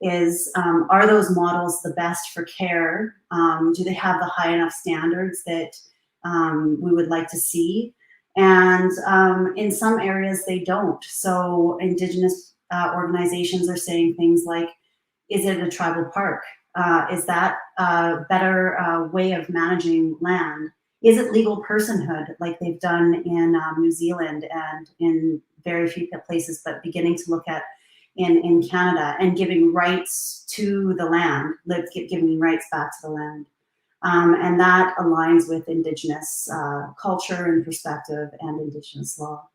is, are those models the best for care? Do they have the high enough standards that we would like to see? And in some areas they don't. So Indigenous organizations are saying things like, is it a tribal park? Is that a better way of managing land? Is it legal personhood like they've done in New Zealand and in very few places, but beginning to look at in Canada, and giving rights to the land, giving rights back to the land. And that aligns with Indigenous culture and perspective and Indigenous law.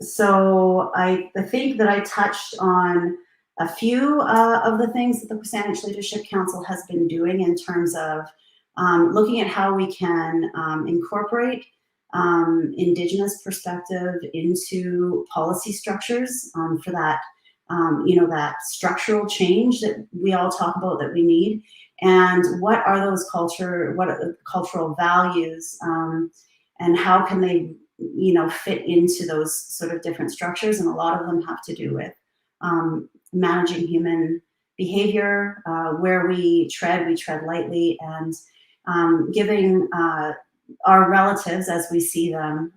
So I think that I touched on a few of the things that the Kusanich Leadership Council has been doing in terms of looking at how we can incorporate Indigenous perspective into policy structures for that, that structural change that we all talk about that we need. And what are those cultural values and how can they, fit into those sort of different structures? And a lot of them have to do with managing human behavior, where we tread lightly, and giving our relatives, as we see them,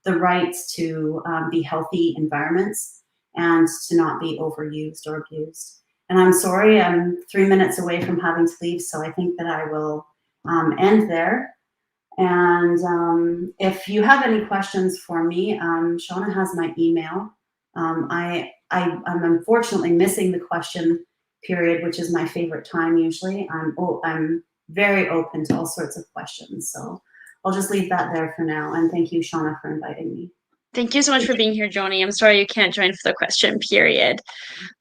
the rights to be healthy environments and to not be overused or abused. And I'm sorry, I'm 3 minutes away from having to leave, so I think that I will end there. And if you have any questions for me, Shauna has my email. I'm unfortunately missing the question period, which is my favorite time usually. I'm very open to all sorts of questions, so I'll just leave that there for now. And thank you, Shauna, for inviting me. Thank you so much for being here, Joni. I'm sorry you can't join for the question period.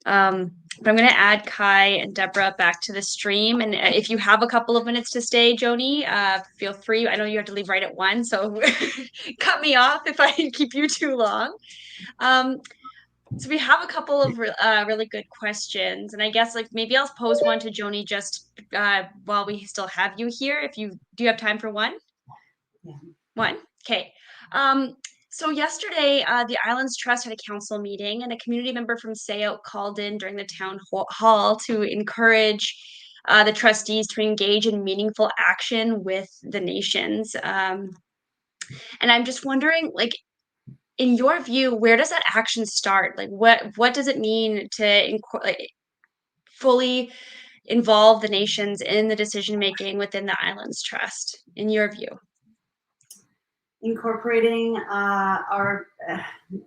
But I'm going to add Kai and Deborah back to the stream. And if you have a couple of minutes to stay, Joni, feel free. I know you have to leave right at 1, so cut me off if I keep you too long. So we have a couple of really good questions, and I guess maybe I'll pose one to Joni just while we still have you here. Do you have time for one? Yeah. One. Okay. So yesterday, the Islands Trust had a council meeting, and a community member from Sayout called in during the town hall to encourage the trustees to engage in meaningful action with the nations. And I'm just wondering, in your view, where does that action start? What does it mean to fully involve the nations in the decision making within the Islands Trust, in your view? Incorporating our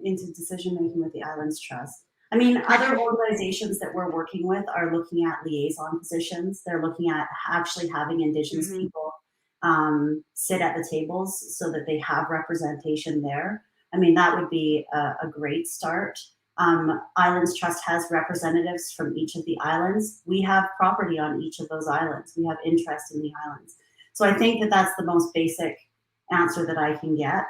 into decision making with the Islands Trust. I mean, other organizations that we're working with are looking at liaison positions. They're looking at actually having Indigenous people sit at the tables so that they have representation there. I mean, that would be a great start. Islands Trust has representatives from each of the islands. We have property on each of those islands. We have interest in the islands. So I think that that's the most basic answer that I can get.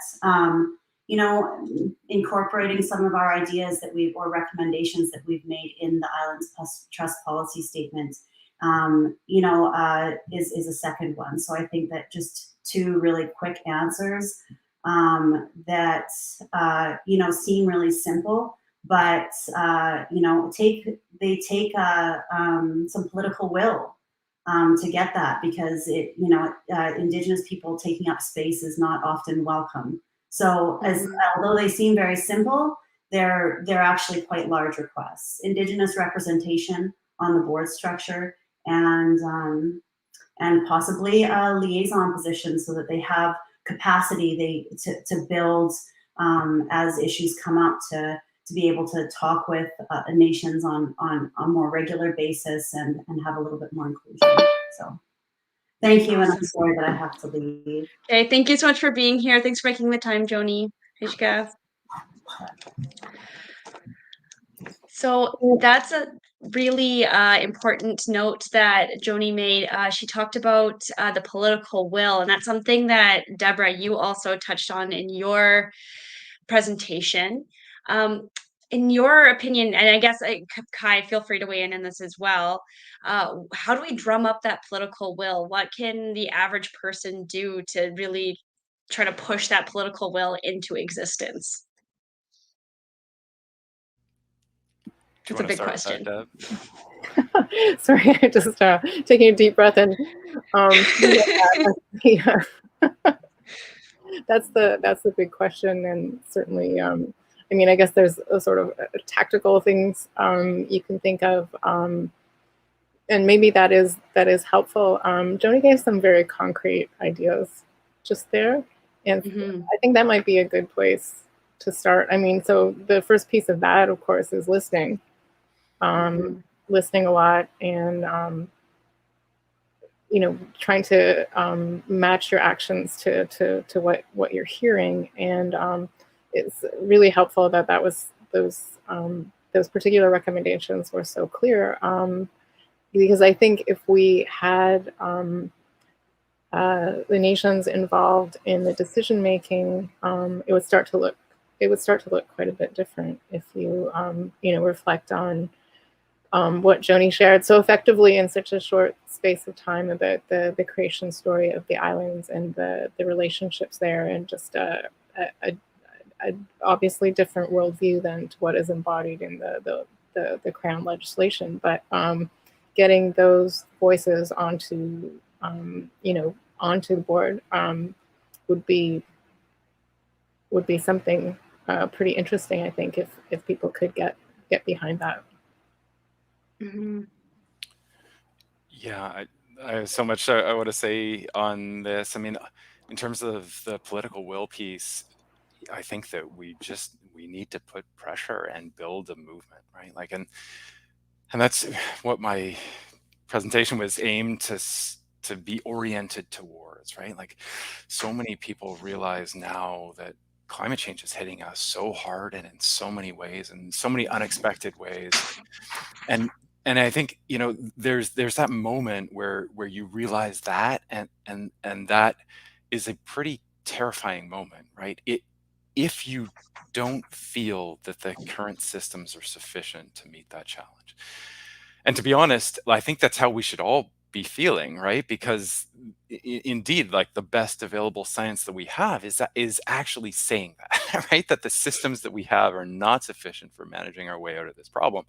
Incorporating some of our ideas or recommendations that we've made in the Islands Trust policy statement, is a second one. So I think that just two really quick answers that, seem really simple, but, they take some political will to get that, because Indigenous people taking up space is not often welcome. So although they seem very simple, they're actually quite large requests. Indigenous representation on the board structure, and possibly a liaison position so that they have capacity to build as issues come up, to be able to talk with nations on a more regular basis and have a little bit more inclusion. So Thank you, and I'm Awesome. sorry that I have to leave. Okay, thank you so much for being here. Thanks for making the time, Joni. Hishka. So that's a really important note that Joni made. She talked about the political will, and that's something that Deborah, you also touched on in your presentation. In your opinion, and I guess Kai, feel free to weigh in this as well. How do we drum up that political will? What can the average person do to really try to push that political will into existence? Do you That's a want to big start with that, question. Sorry, I just taking a deep breath and yeah, that's the big question, and certainly, I mean, I guess there's a sort of tactical things you can think of, and maybe that is helpful. Joni gave some very concrete ideas just there, and I think that might be a good place to start. I mean, so the first piece of that, of course, is listening. Listening a lot, and trying to match your actions to what you're hearing. And it's really helpful that those particular recommendations were so clear, because I think if we had the nations involved in the decision making, it would start to look quite a bit different if you reflect on what Joni shared so effectively in such a short space of time about the creation story of the islands and the relationships there, and just a obviously different worldview than to what is embodied in the Crown legislation. But getting those voices onto the board would be something pretty interesting, I think, if people could get behind that. Yeah, I have so much I want to say on this. I mean, in terms of the political will piece, I think that we need to put pressure and build a movement, right? Like, and that's what my presentation was aimed to be oriented towards, right? Like, so many people realize now that climate change is hitting us so hard and in so many ways, and so many unexpected ways. And I think, there's that moment where you realize that, and that is a pretty terrifying moment, right? If you don't feel that the current systems are sufficient to meet that challenge. And to be honest, I think that's how we should all be feeling, right? Because indeed, like, the best available science that we have is actually saying that, right? That the systems that we have are not sufficient for managing our way out of this problem.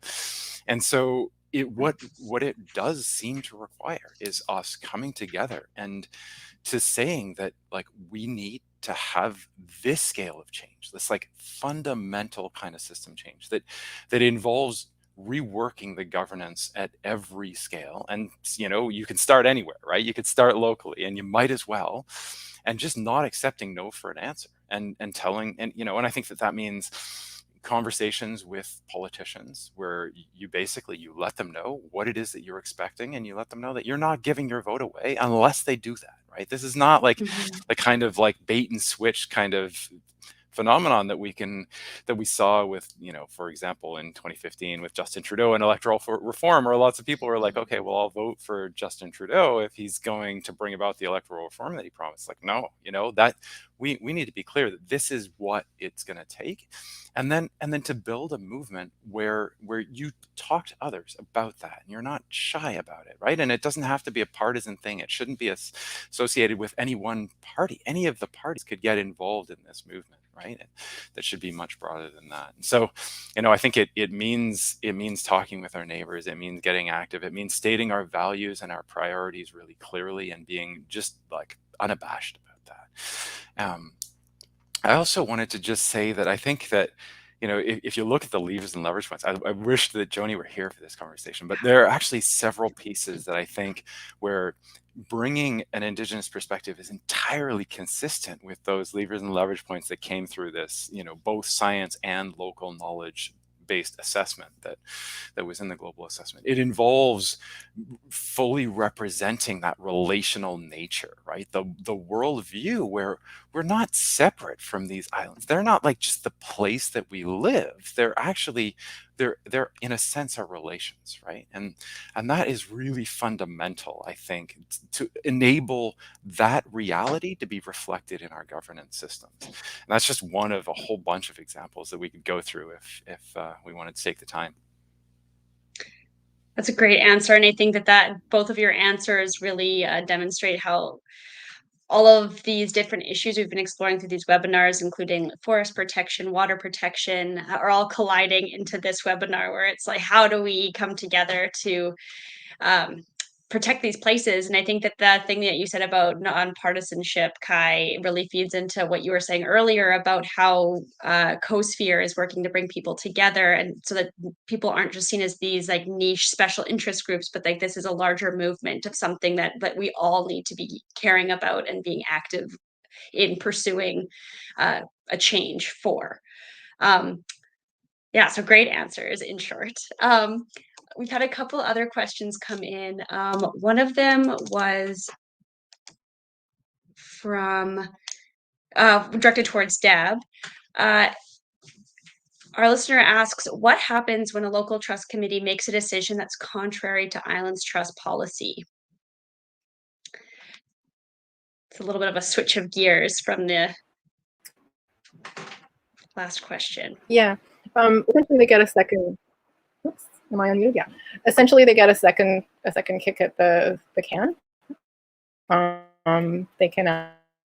And so what it does seem to require is us coming together and to saying that, like, we need to have this scale of change, this, like, fundamental kind of system change that involves reworking the governance at every scale. And you can start anywhere, right? You could start locally, and you might as well, and just not accepting no for an answer, and telling, and and I think that means conversations with politicians where you basically let them know what it is that you're expecting, and you let them know that you're not giving your vote away unless they do that, right? This is not like the kind of like bait and switch kind of phenomenon that we saw with, for example, in 2015 with Justin Trudeau and electoral reform, where lots of people were like, okay, well, I'll vote for Justin Trudeau if he's going to bring about the electoral reform that he promised. Like, no, that we need to be clear that this is what it's going to take, and then to build a movement where you talk to others about that, and you're not shy about it, right? And it doesn't have to be a partisan thing. It shouldn't be associated with any one party. Any of the parties could get involved in this movement, right? And that should be much broader than that. And so, I think it means talking with our neighbors. It means getting active. It means stating our values and our priorities really clearly, and being just like unabashed about that. I also wanted to just say that I think that, if you look at the levers and leverage points, I wish that Joni were here for this conversation, but there are actually several pieces that I think where bringing an Indigenous perspective is entirely consistent with those levers and leverage points that came through this, both science and local knowledge based assessment that was in the global assessment. It involves fully representing that relational nature, right? The worldview where we're not separate from these islands. They're not like just the place that we live. They're actually, they're in a sense our relations, right? And that is really fundamental, I think, to enable that reality to be reflected in our governance systems. And that's just one of a whole bunch of examples that we could go through if we wanted to take the time. That's a great answer. And I think that both of your answers really demonstrate how all of these different issues we've been exploring through these webinars, including forest protection, water protection, are all colliding into this webinar where it's like, how do we come together to protect these places? And I think that the thing that you said about nonpartisanship, Kai, really feeds into what you were saying earlier about how Cosphere is working to bring people together, and so that people aren't just seen as these like niche special interest groups, but like this is a larger movement of something that we all need to be caring about and being active in pursuing a change for. Yeah, so great answers in short. We've had a couple other questions come in. One of them was from directed towards Deb. Our listener asks, what happens when a local trust committee makes a decision that's contrary to Island's trust policy? It's a little bit of a switch of gears from the last question. Yeah. Essentially, they get a second. Oops, am I on mute? Yeah. Essentially, they get a second kick at the can. They can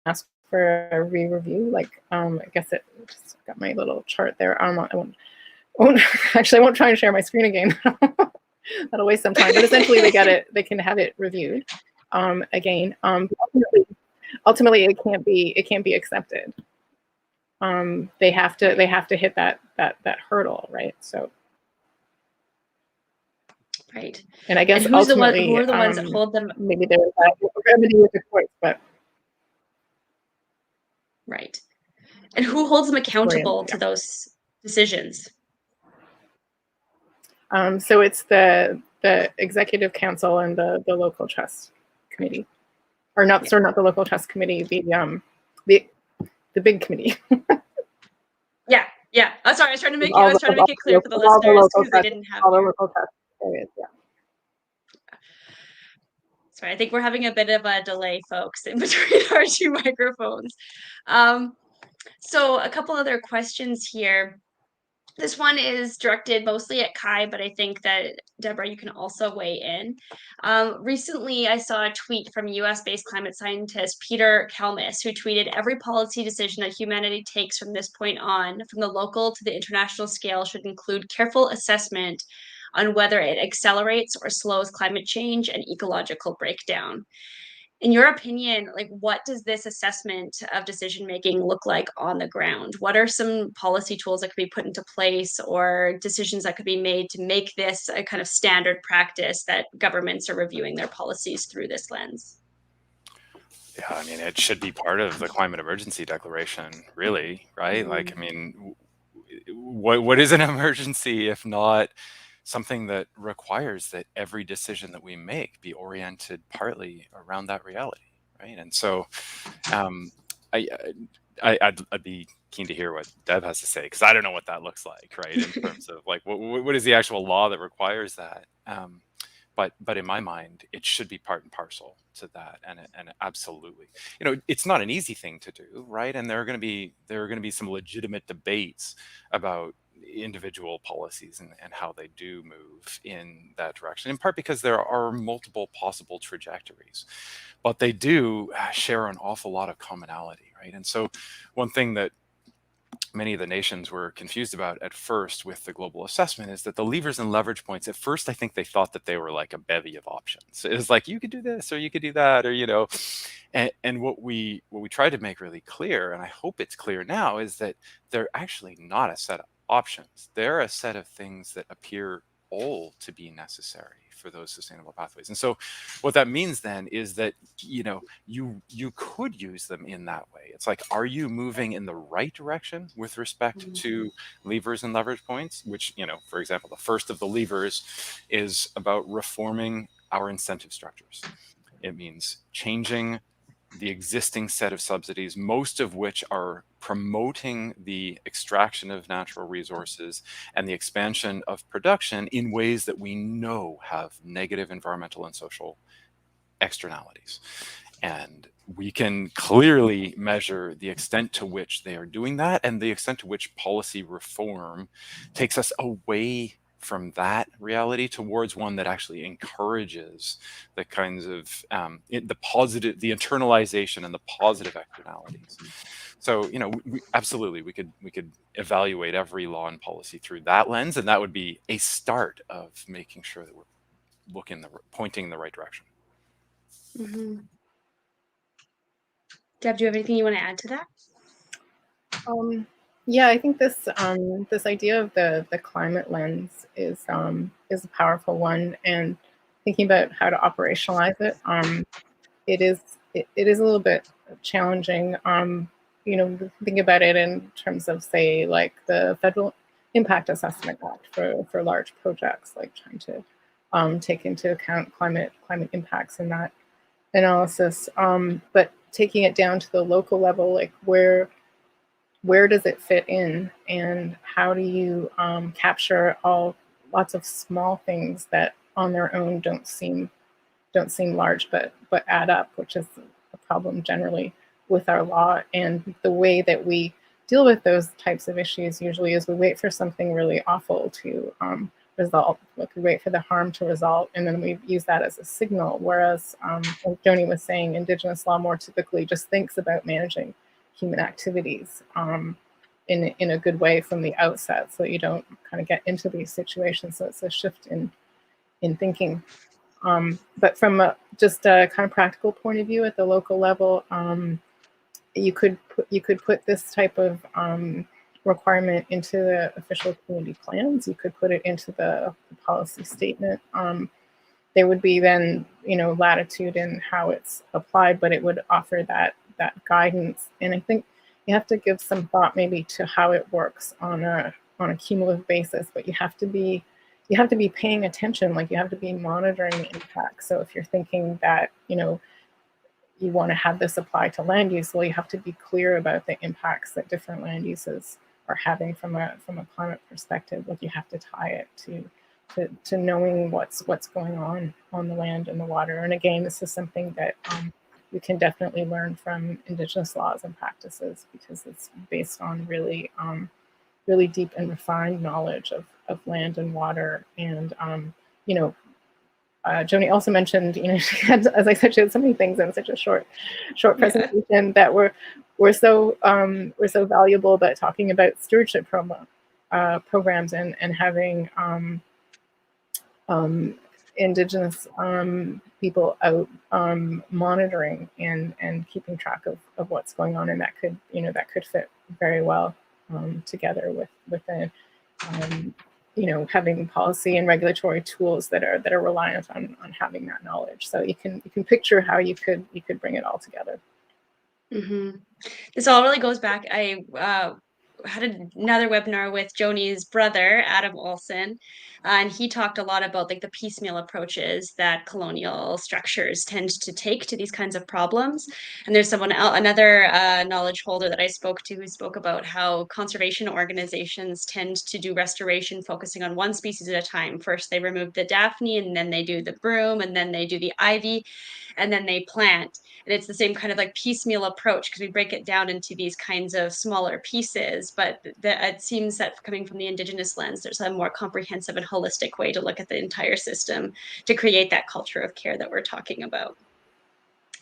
ask for a re-review. Like, I guess it just got my little chart there. I won't actually. I won't try and share my screen again. That'll waste some time. But essentially, they get it. They can have it reviewed again. Ultimately, it can't be accepted. They have to hit that hurdle, right? So. Right. And I guess who are the ones that hold them? Maybe there was a remedy with the courts, but right. And who holds them accountable to those decisions? So it's the executive council and the local trust committee, or not? Sorry, not the local trust committee. The big committee. Yeah. Sorry, I was trying to make it clear for the listeners because they didn't have all the local trust areas. Yeah. Sorry, I think we're having a bit of a delay, folks, in between our two microphones. So a couple other questions here. This one is directed mostly at Kai, but I think that, Deborah, you can also weigh in. Recently, I saw a tweet from US-based climate scientist Peter Kalmus, who tweeted, every policy decision that humanity takes from this point on, from the local to the international scale, should include careful assessment on whether it accelerates or slows climate change and ecological breakdown. In your opinion, like, what does this assessment of decision making look like on the ground? What are some policy tools that could be put into place or decisions that could be made to make this a kind of standard practice that governments are reviewing their policies through this lens? Yeah, I mean, it should be part of the climate emergency declaration, really, right? Mm-hmm. Like, I mean, what is an emergency if not something that requires that every decision that we make be oriented partly around that reality, right? And so, I'd be keen to hear what Deb has to say, because I don't know what that looks like, right? In terms of like, what is the actual law that requires that? But in my mind, it should be part and parcel to that, and absolutely, it's not an easy thing to do, right? And there are going to be some legitimate debates about individual policies and how they do move in that direction, in part because there are multiple possible trajectories, but they do share an awful lot of commonality, right? And so one thing that many of the nations were confused about at first with the global assessment is that the levers and leverage points, at first, I think they thought that they were like a bevy of options. It was like, you could do this or you could do that, or, and what we tried to make really clear, and I hope it's clear now, is that they're actually not a set of options. They're a set of things that appear all to be necessary for those sustainable pathways. And so what that means then is that, you could use them in that way. It's like, are you moving in the right direction with respect to levers and leverage points? Which, for example, the first of the levers is about reforming our incentive structures. It means changing the existing set of subsidies, most of which are promoting the extraction of natural resources and the expansion of production in ways that we know have negative environmental and social externalities. And we can clearly measure the extent to which they are doing that, and the extent to which policy reform takes us away from that reality towards one that actually encourages the kinds of the internalization and the positive externalities. So, absolutely, we could evaluate every law and policy through that lens, and that would be a start of making sure that we're pointing in the right direction. Mm-hmm. Deb, do you have anything you want to add to that? Yeah, I think this idea of the climate lens is a powerful one, and thinking about how to operationalize it, it is a little bit challenging. Think about it in terms of, say, like the Federal Impact Assessment Act for large projects, like trying to take into account climate impacts in that analysis. But taking it down to the local level, like where does it fit in, and how do you capture lots of small things that on their own don't seem large, but add up, which is a problem generally with our law. And the way that we deal with those types of issues usually is we wait for something really awful to resolve. Like, we wait for the harm to resolve, and then we use that as a signal. Whereas, like Joni was saying, Indigenous law more typically just thinks about managing human activities in a good way from the outset, so you don't kind of get into these situations. So it's a shift in thinking. But from just a kind of practical point of view at the local level, you could put this type of requirement into the official community plans. You could put it into the policy statement. There would be then, latitude in how it's applied, but it would offer that guidance. And I think you have to give some thought maybe to how it works on a cumulative basis. But you have to be paying attention. Like, you have to be monitoring the impact. So if you're thinking that you want to have this apply to land use, well, you have to be clear about the impacts that different land uses are having from a climate perspective. Like, you have to tie it to knowing what's going on the land and the water. And again, this is something that we can definitely learn from Indigenous laws and practices, because it's based on really deep and refined knowledge of land and water. And Joni also mentioned, she had, as I said, she had so many things in such a short presentation that were so valuable. But talking about stewardship programs and having Indigenous people out monitoring and keeping track of what's going on, and that could fit very well together with a having policy and regulatory tools that are reliant on having that knowledge. So you can picture how you could bring it all together. Mm-hmm. This all really goes back. I had another webinar with Joni's brother, Adam Olsen, and he talked a lot about like the piecemeal approaches that colonial structures tend to take to these kinds of problems. And there's another knowledge holder that I spoke to, who spoke about how conservation organizations tend to do restoration focusing on one species at a time. First, they remove the Daphne, and then they do the broom, and then they do the ivy, and then they plant. And it's the same kind of like piecemeal approach, because we break it down into these kinds of smaller pieces. But it seems that coming from the Indigenous lens, there's a more comprehensive and holistic way to look at the entire system to create that culture of care that we're talking about.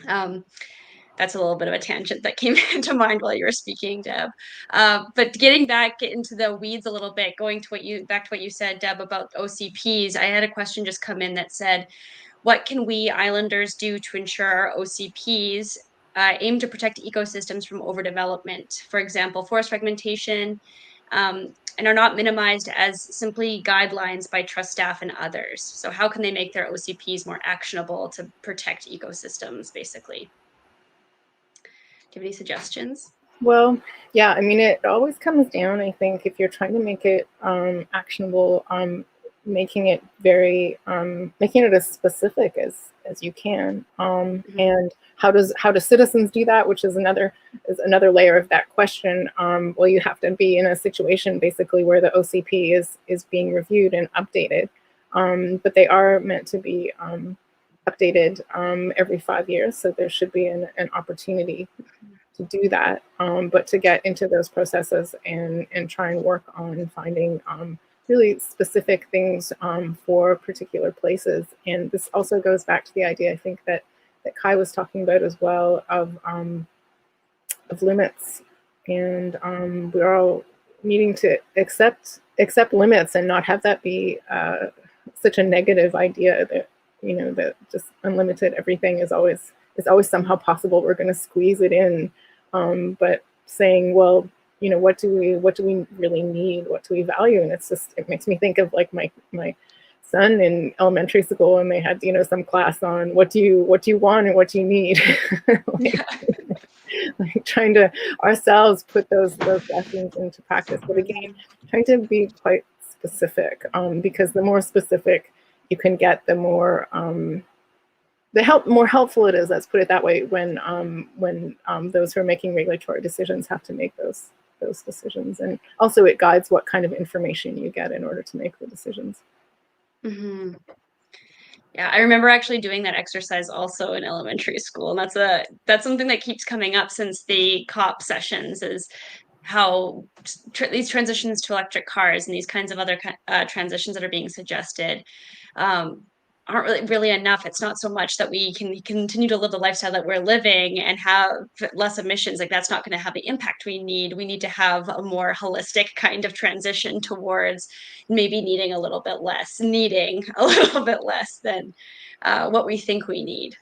That's a little bit of a tangent that came into mind while you were speaking, Deb. But getting back into the weeds a little bit, going to back to what you said, Deb, about OCPs, I had a question just come in that said, what can we islanders do to ensure our OCPs aim to protect ecosystems from overdevelopment? For example, forest fragmentation, and are not minimized as simply guidelines by trust staff and others. So how can they make their OCPs more actionable to protect ecosystems, basically? Do you have any suggestions? Well, yeah, I mean, it always comes down, I think, if you're trying to make it actionable, making it making it as specific as you can. And how do citizens do that? Which is another layer of that question. Well, you have to be in a situation basically where the OCP is being reviewed and updated, but they are meant to be updated every 5 years, so there should be an opportunity to do that, but to get into those processes and try and work on finding really specific things for particular places. And this also goes back to the idea, I think, that Kai was talking about as well, of limits. And we're all needing to accept limits and not have that be such a negative idea that, you know, that just unlimited everything is always somehow possible. We're going to squeeze it in. But saying, well, you know, what do we really need? What do we value? And it makes me think of like my son in elementary school, and they had, you know, some class on what do you want and what do you need. Like trying to ourselves put those lessons into practice. But again, trying to be quite specific, because the more specific you can get, the more more helpful it is, let's put it that way, when those who are making regulatory decisions have to make those decisions. And also it guides what kind of information you get in order to make the decisions. Mm-hmm. Yeah, I remember actually doing that exercise also in elementary school, and that's something that keeps coming up since the COP sessions, is how these transitions to electric cars and these kinds of other transitions that are being suggested aren't really enough. It's not so much that we can continue to live the lifestyle that we're living and have less emissions. Like, that's not going to have the impact we need. We need to have a more holistic kind of transition towards maybe needing a little bit less than what we think we need.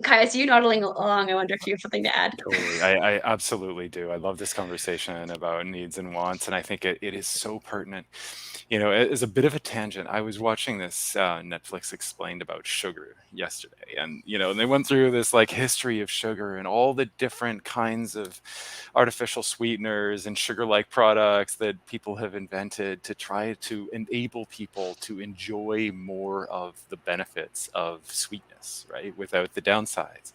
Kai, I see you nodding along. I wonder if you have something to add. Totally. I absolutely do. I love this conversation about needs and wants, and I think it is so pertinent. You know, as a bit of a tangent, I was watching this Netflix explained about sugar yesterday, and you know, and they went through this like history of sugar and all the different kinds of artificial sweeteners and sugar-like products that people have invented to try to enable people to enjoy more of the benefits of sweetness, right, without the downsides.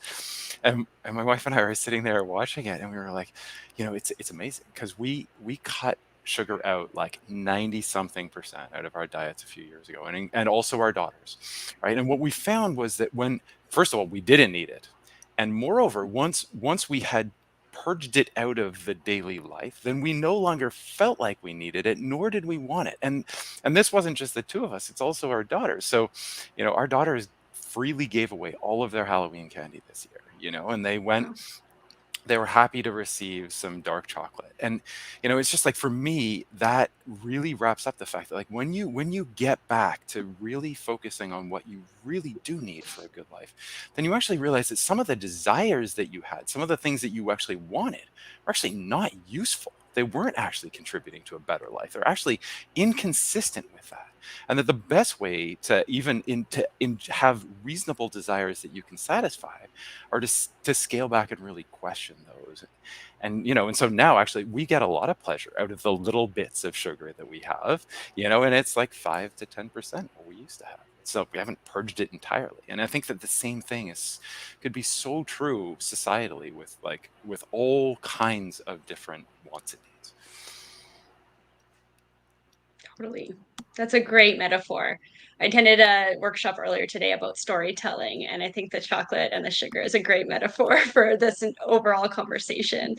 And my wife and I were sitting there watching it, and we were like, you know, it's amazing because we cut sugar out like 90-something% out of our diets a few years ago, and also our daughters, right? And what we found was that when, first of all, we didn't need it, and moreover, once we had purged it out of the daily life, then we no longer felt like we needed it, nor did we want it. And this wasn't just the two of us, it's also our daughters. So, you know, our daughters freely gave away all of their Halloween candy this year, you know, and they were happy to receive some dark chocolate. And you know, it's just like, for me, that really wraps up the fact that like when you get back to really focusing on what you really do need for a good life, then you actually realize that some of the desires that you had, some of the things that you actually wanted, are actually not useful. They weren't actually contributing to a better life. They're actually inconsistent with that. And that the best way to have reasonable desires that you can satisfy are to scale back and really question those. And you know, and so now actually we get a lot of pleasure out of the little bits of sugar that we have, you know, and it's like 5 to 10% what we used to have. So we haven't purged it entirely. And I think that the same thing could be so true societally with all kinds of different wants and needs. Totally. That's a great metaphor. I attended a workshop earlier today about storytelling, and I think the chocolate and the sugar is a great metaphor for this overall conversation.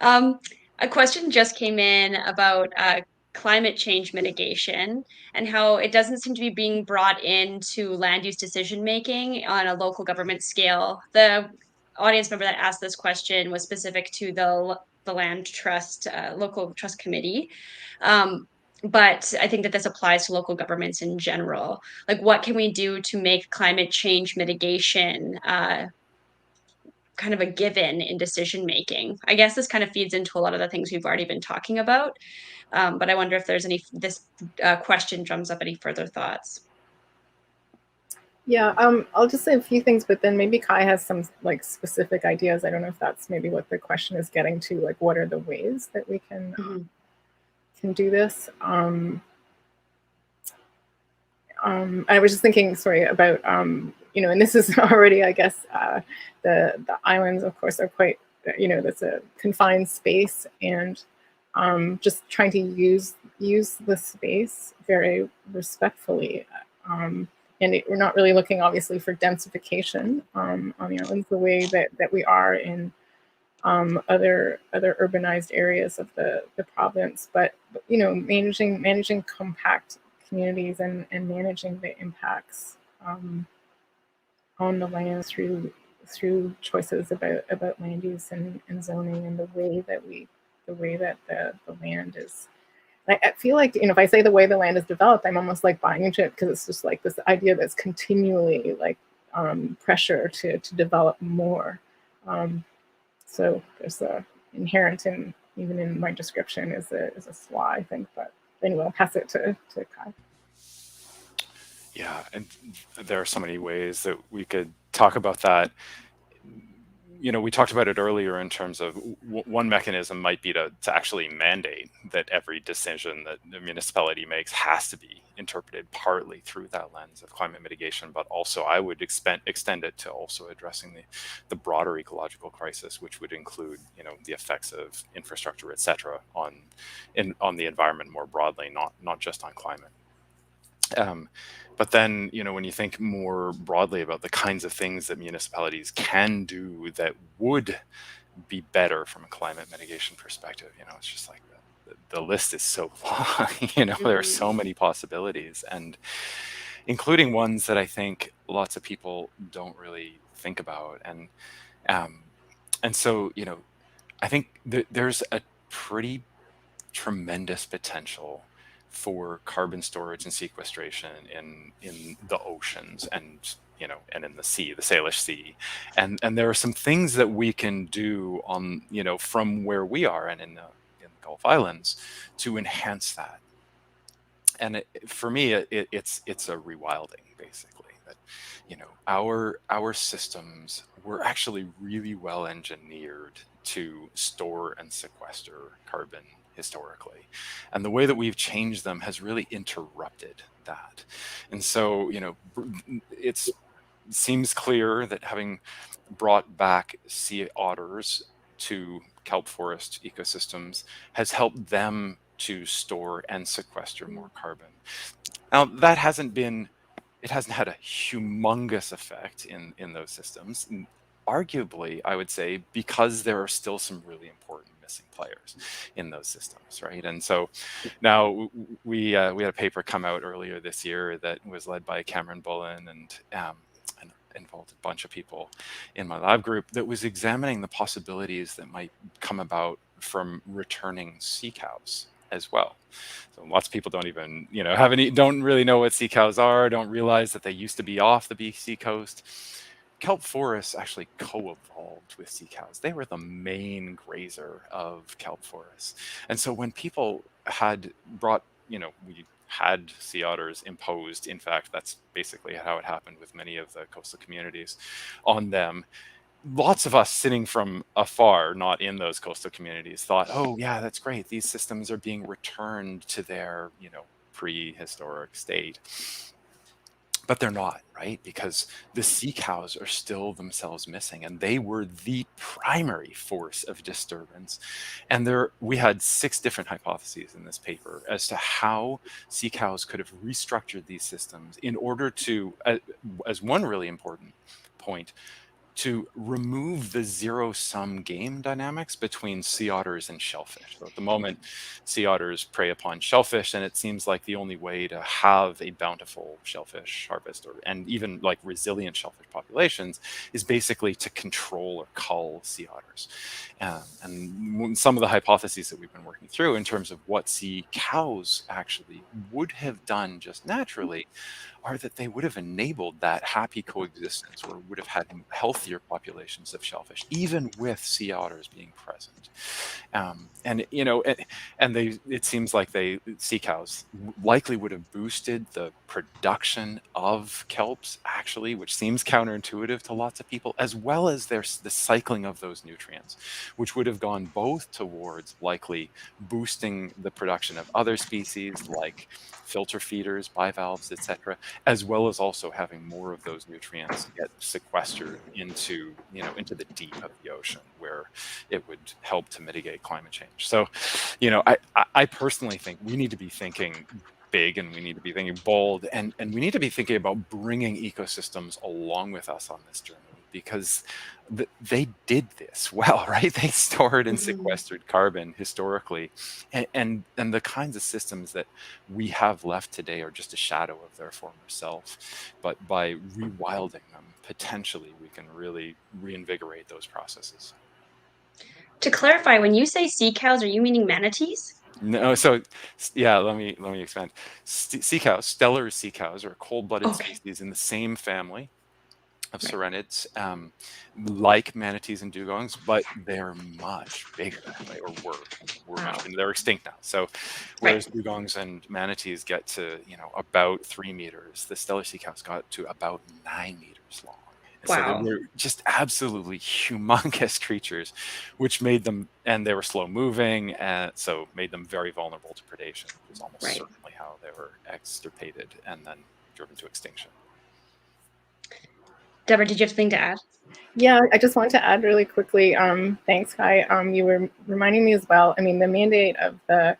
Um, a question just came in about climate change mitigation and how it doesn't seem to be being brought into land use decision making on a local government scale. The audience member that asked this question was specific to the land trust local trust committee. But I think that this applies to local governments in general. Like, what can we do to make climate change mitigation kind of a given in decision making. I guess this kind of feeds into a lot of the things we've already been talking about. But I wonder if there's this question drums up any further thoughts. Yeah, I'll just say a few things, but then maybe Kai has some like specific ideas. I don't know if that's maybe what the question is getting to, like what are the ways that we can do this. I was just thinking, sorry, about and this is already, I guess, the islands, of course, are quite, that's a confined space, and just trying to use the space very respectfully. We're not really looking, obviously, for densification on the islands the way that we are in other urbanized areas of the province, but managing compact communities and managing the impacts on the land through choices about land use and zoning, and the way that the land is. I feel like, if I say the way the land is developed, I'm almost like buying into it, because it's just like this idea that's continually like pressure to develop more. So there's inherent even in my description is a flaw, I think. But anyway, I'll pass it to Kai. Yeah, and there are so many ways that we could talk about that. We talked about it earlier in terms of one mechanism might be to actually mandate that every decision that the municipality makes has to be interpreted partly through that lens of climate mitigation, but also I would extend it to also addressing the broader ecological crisis, which would include the effects of infrastructure, etc., on the environment more broadly, not just on climate. But then, when you think more broadly about the kinds of things that municipalities can do that would be better from a climate mitigation perspective, it's just like the list is so long. There are so many possibilities, and including ones that I think lots of people don't really think about. And so, I think there's a pretty tremendous potential for carbon storage and sequestration in the oceans and in the sea, the Salish Sea, and there are some things that we can do on from where we are and in the Gulf Islands to enhance that. And for me, it's a rewilding, basically, that our systems were actually really well engineered to store and sequester carbon historically, and the way that we've changed them has really interrupted that. And so it seems clear that having brought back sea otters to kelp forest ecosystems has helped them to store and sequester more carbon. Now, it hasn't had a humongous effect in those systems. And arguably, I would say, because there are still some really important missing players in those systems, right? And so now we had a paper come out earlier this year that was led by Cameron Bullen and involved a bunch of people in my lab group that was examining the possibilities that might come about from returning sea cows as well. So lots of people don't even, don't really know what sea cows are, don't realize that they used to be off the BC coast. Kelp forests actually co-evolved with sea cows. They were the main grazer of kelp forests. And so when people had brought, we had sea otters imposed, in fact, that's basically how it happened with many of the coastal communities on them. Lots of us sitting from afar, not in those coastal communities, thought, oh yeah, that's great. These systems are being returned to their, prehistoric state. But they're not, right? Because the sea cows are still themselves missing, and they were the primary force of disturbance. And we had 6 different hypotheses in this paper as to how sea cows could have restructured these systems in order to, as one really important point, to remove the zero-sum game dynamics between sea otters and shellfish. So at the moment, sea otters prey upon shellfish, and it seems like the only way to have a bountiful shellfish harvest, and even like resilient shellfish populations, is basically to control or cull sea otters. And some of the hypotheses that we've been working through in terms of what sea cows actually would have done just naturally are that they would have enabled that happy coexistence, or would have had healthier populations of shellfish, even with sea otters being present. And you know, and it seems like sea cows likely would have boosted the production of kelps, actually, which seems counterintuitive to lots of people, as well as the cycling of those nutrients, which would have gone both towards likely boosting the production of other species like filter feeders, bivalves, etc., as well as also having more of those nutrients get sequestered into, you know, into the deep of the ocean, where it would help to mitigate climate change. So, you know, I personally think we need to be thinking big, and we need to be thinking bold, and we need to be thinking about bringing ecosystems along with us on this journey, because they did this well, right? They stored and sequestered carbon historically, and the kinds of systems that we have left today are just a shadow of their former self. But by rewilding them, potentially we can really reinvigorate those processes. To clarify, when you say sea cows, are you meaning manatees? No, so yeah, let me expand. Sea cows, stellar sea cows, are a cold-blooded Okay. species in the same family of Right. serenids, like manatees and dugongs, but they're much bigger, right? Or were much Wow. bigger. They're extinct now. So whereas dugongs and manatees get to, you know, about 3 meters, the stellar sea cows got to about 9 meters long. So they Wow. were just absolutely humongous creatures, which made them, and they were slow moving, and so made them very vulnerable to predation, which is almost certainly how they were extirpated and then driven to extinction. Deborah, did you have something to add? Yeah, I just wanted to add really quickly. Thanks, Kai. You were reminding me as well. I mean, the mandate of the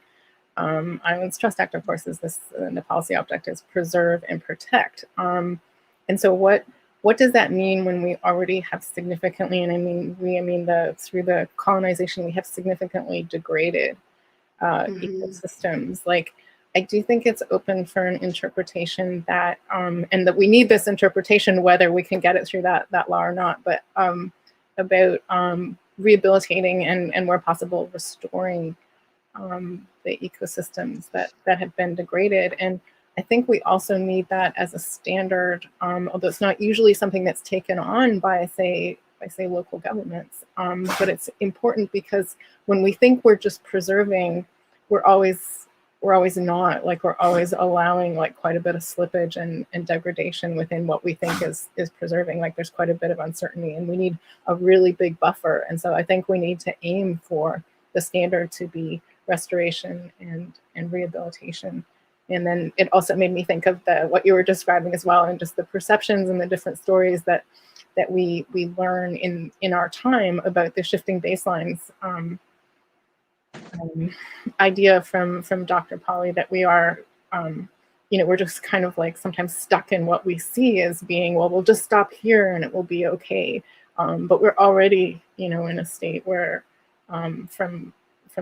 Islands Trust Act, of course, is this. The policy object is preserve and protect. And so, what does that mean when we already have significantly, and I mean through the colonization, we have significantly degraded ecosystems? Like, I do think it's open for an interpretation that, and that we need this interpretation, whether we can get it through that law or not, but about rehabilitating and where possible, restoring the ecosystems that have been degraded. And I think we also need that as a standard, although it's not usually something that's taken on by, say, local governments. But it's important because when we think we're just preserving, we're always not. Like, we're always allowing like quite a bit of slippage and degradation within what we think is preserving. Like, there's quite a bit of uncertainty, and we need a really big buffer. And so I think we need to aim for the standard to be restoration and rehabilitation. And then it also made me think of what you were describing as well, and just the perceptions and the different stories that we learn in our time about the shifting baselines. Idea from Dr. Polly that we are, we're just kind of like sometimes stuck in what we see as being, well, we'll just stop here and it will be okay. But we're already, in a state where, from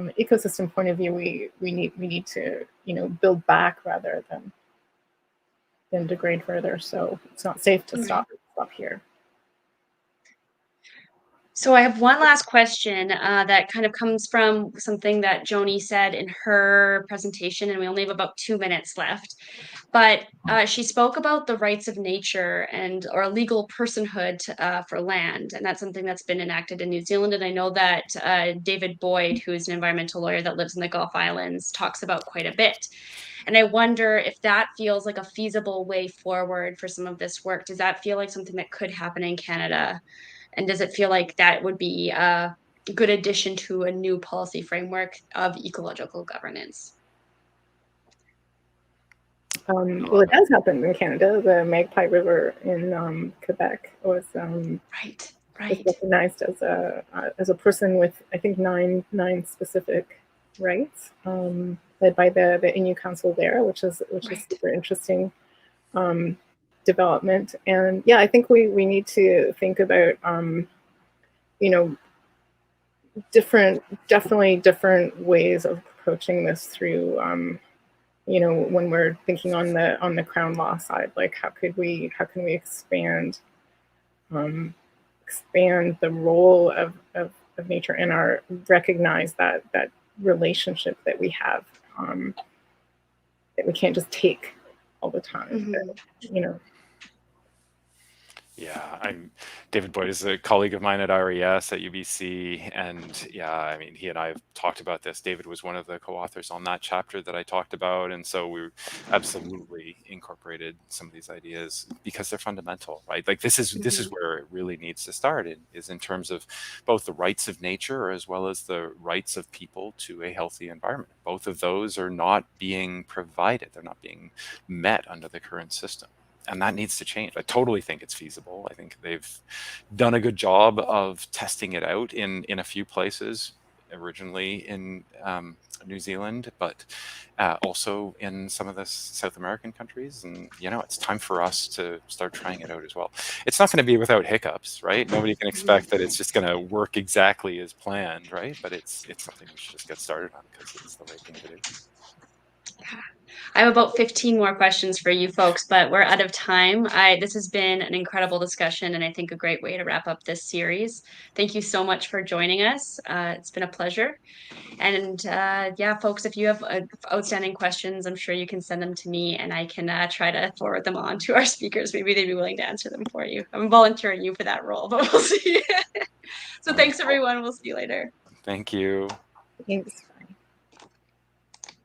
the ecosystem point of view, we need to, build back rather than degrade further. So it's not safe to stop here. So I have one last question that kind of comes from something that Joni said in her presentation, and we only have about 2 minutes left. But she spoke about the rights of nature or legal personhood for land, and that's something that's been enacted in New Zealand. And I know that David Boyd, who's an environmental lawyer that lives in the Gulf Islands, talks about quite a bit. And I wonder if that feels like a feasible way forward for some of this work. Does that feel like something that could happen in Canada? And does it feel like that would be a good addition to a new policy framework of ecological governance? Well, it does happen in Canada. The Magpie River in Quebec was Right. recognized as a person with, I think, nine specific rights, led by the Innu Council there, which is super interesting development. And yeah, I think we need to think about definitely different ways of approaching this through when we're thinking on the Crown law side, like how can we expand the role of nature and recognize that relationship that we have, that we can't just take all the time. Mhm. You know. Yeah, David Boyd is a colleague of mine at RES at UBC, and yeah, I mean, he and I have talked about this. David was one of the co-authors on that chapter that I talked about, and so we absolutely incorporated some of these ideas because they're fundamental, right? Like this is where it really needs to start, is in terms of both the rights of nature as well as the rights of people to a healthy environment. Both of those are not being provided; they're not being met under the current system. And that needs to change. I totally think it's feasible. I think they've done a good job of testing it out in a few places, originally in New Zealand, but also in some of the South American countries. And, you know, it's time for us to start trying it out as well. It's not going to be without hiccups, right? Nobody can expect that it's just going to work exactly as planned, right? But it's something we should just get started on because it's the right thing to do. I have about 15 more questions for you folks, but we're out of time. This has been an incredible discussion and I think a great way to wrap up this series. Thank you so much for joining us. It's been a pleasure. And yeah, folks, if you have outstanding questions, I'm sure you can send them to me and I can try to forward them on to our speakers. Maybe they'd be willing to answer them for you. I'm volunteering you for that role, but we'll see. So thanks, everyone. We'll see you later. Thank you. Thanks.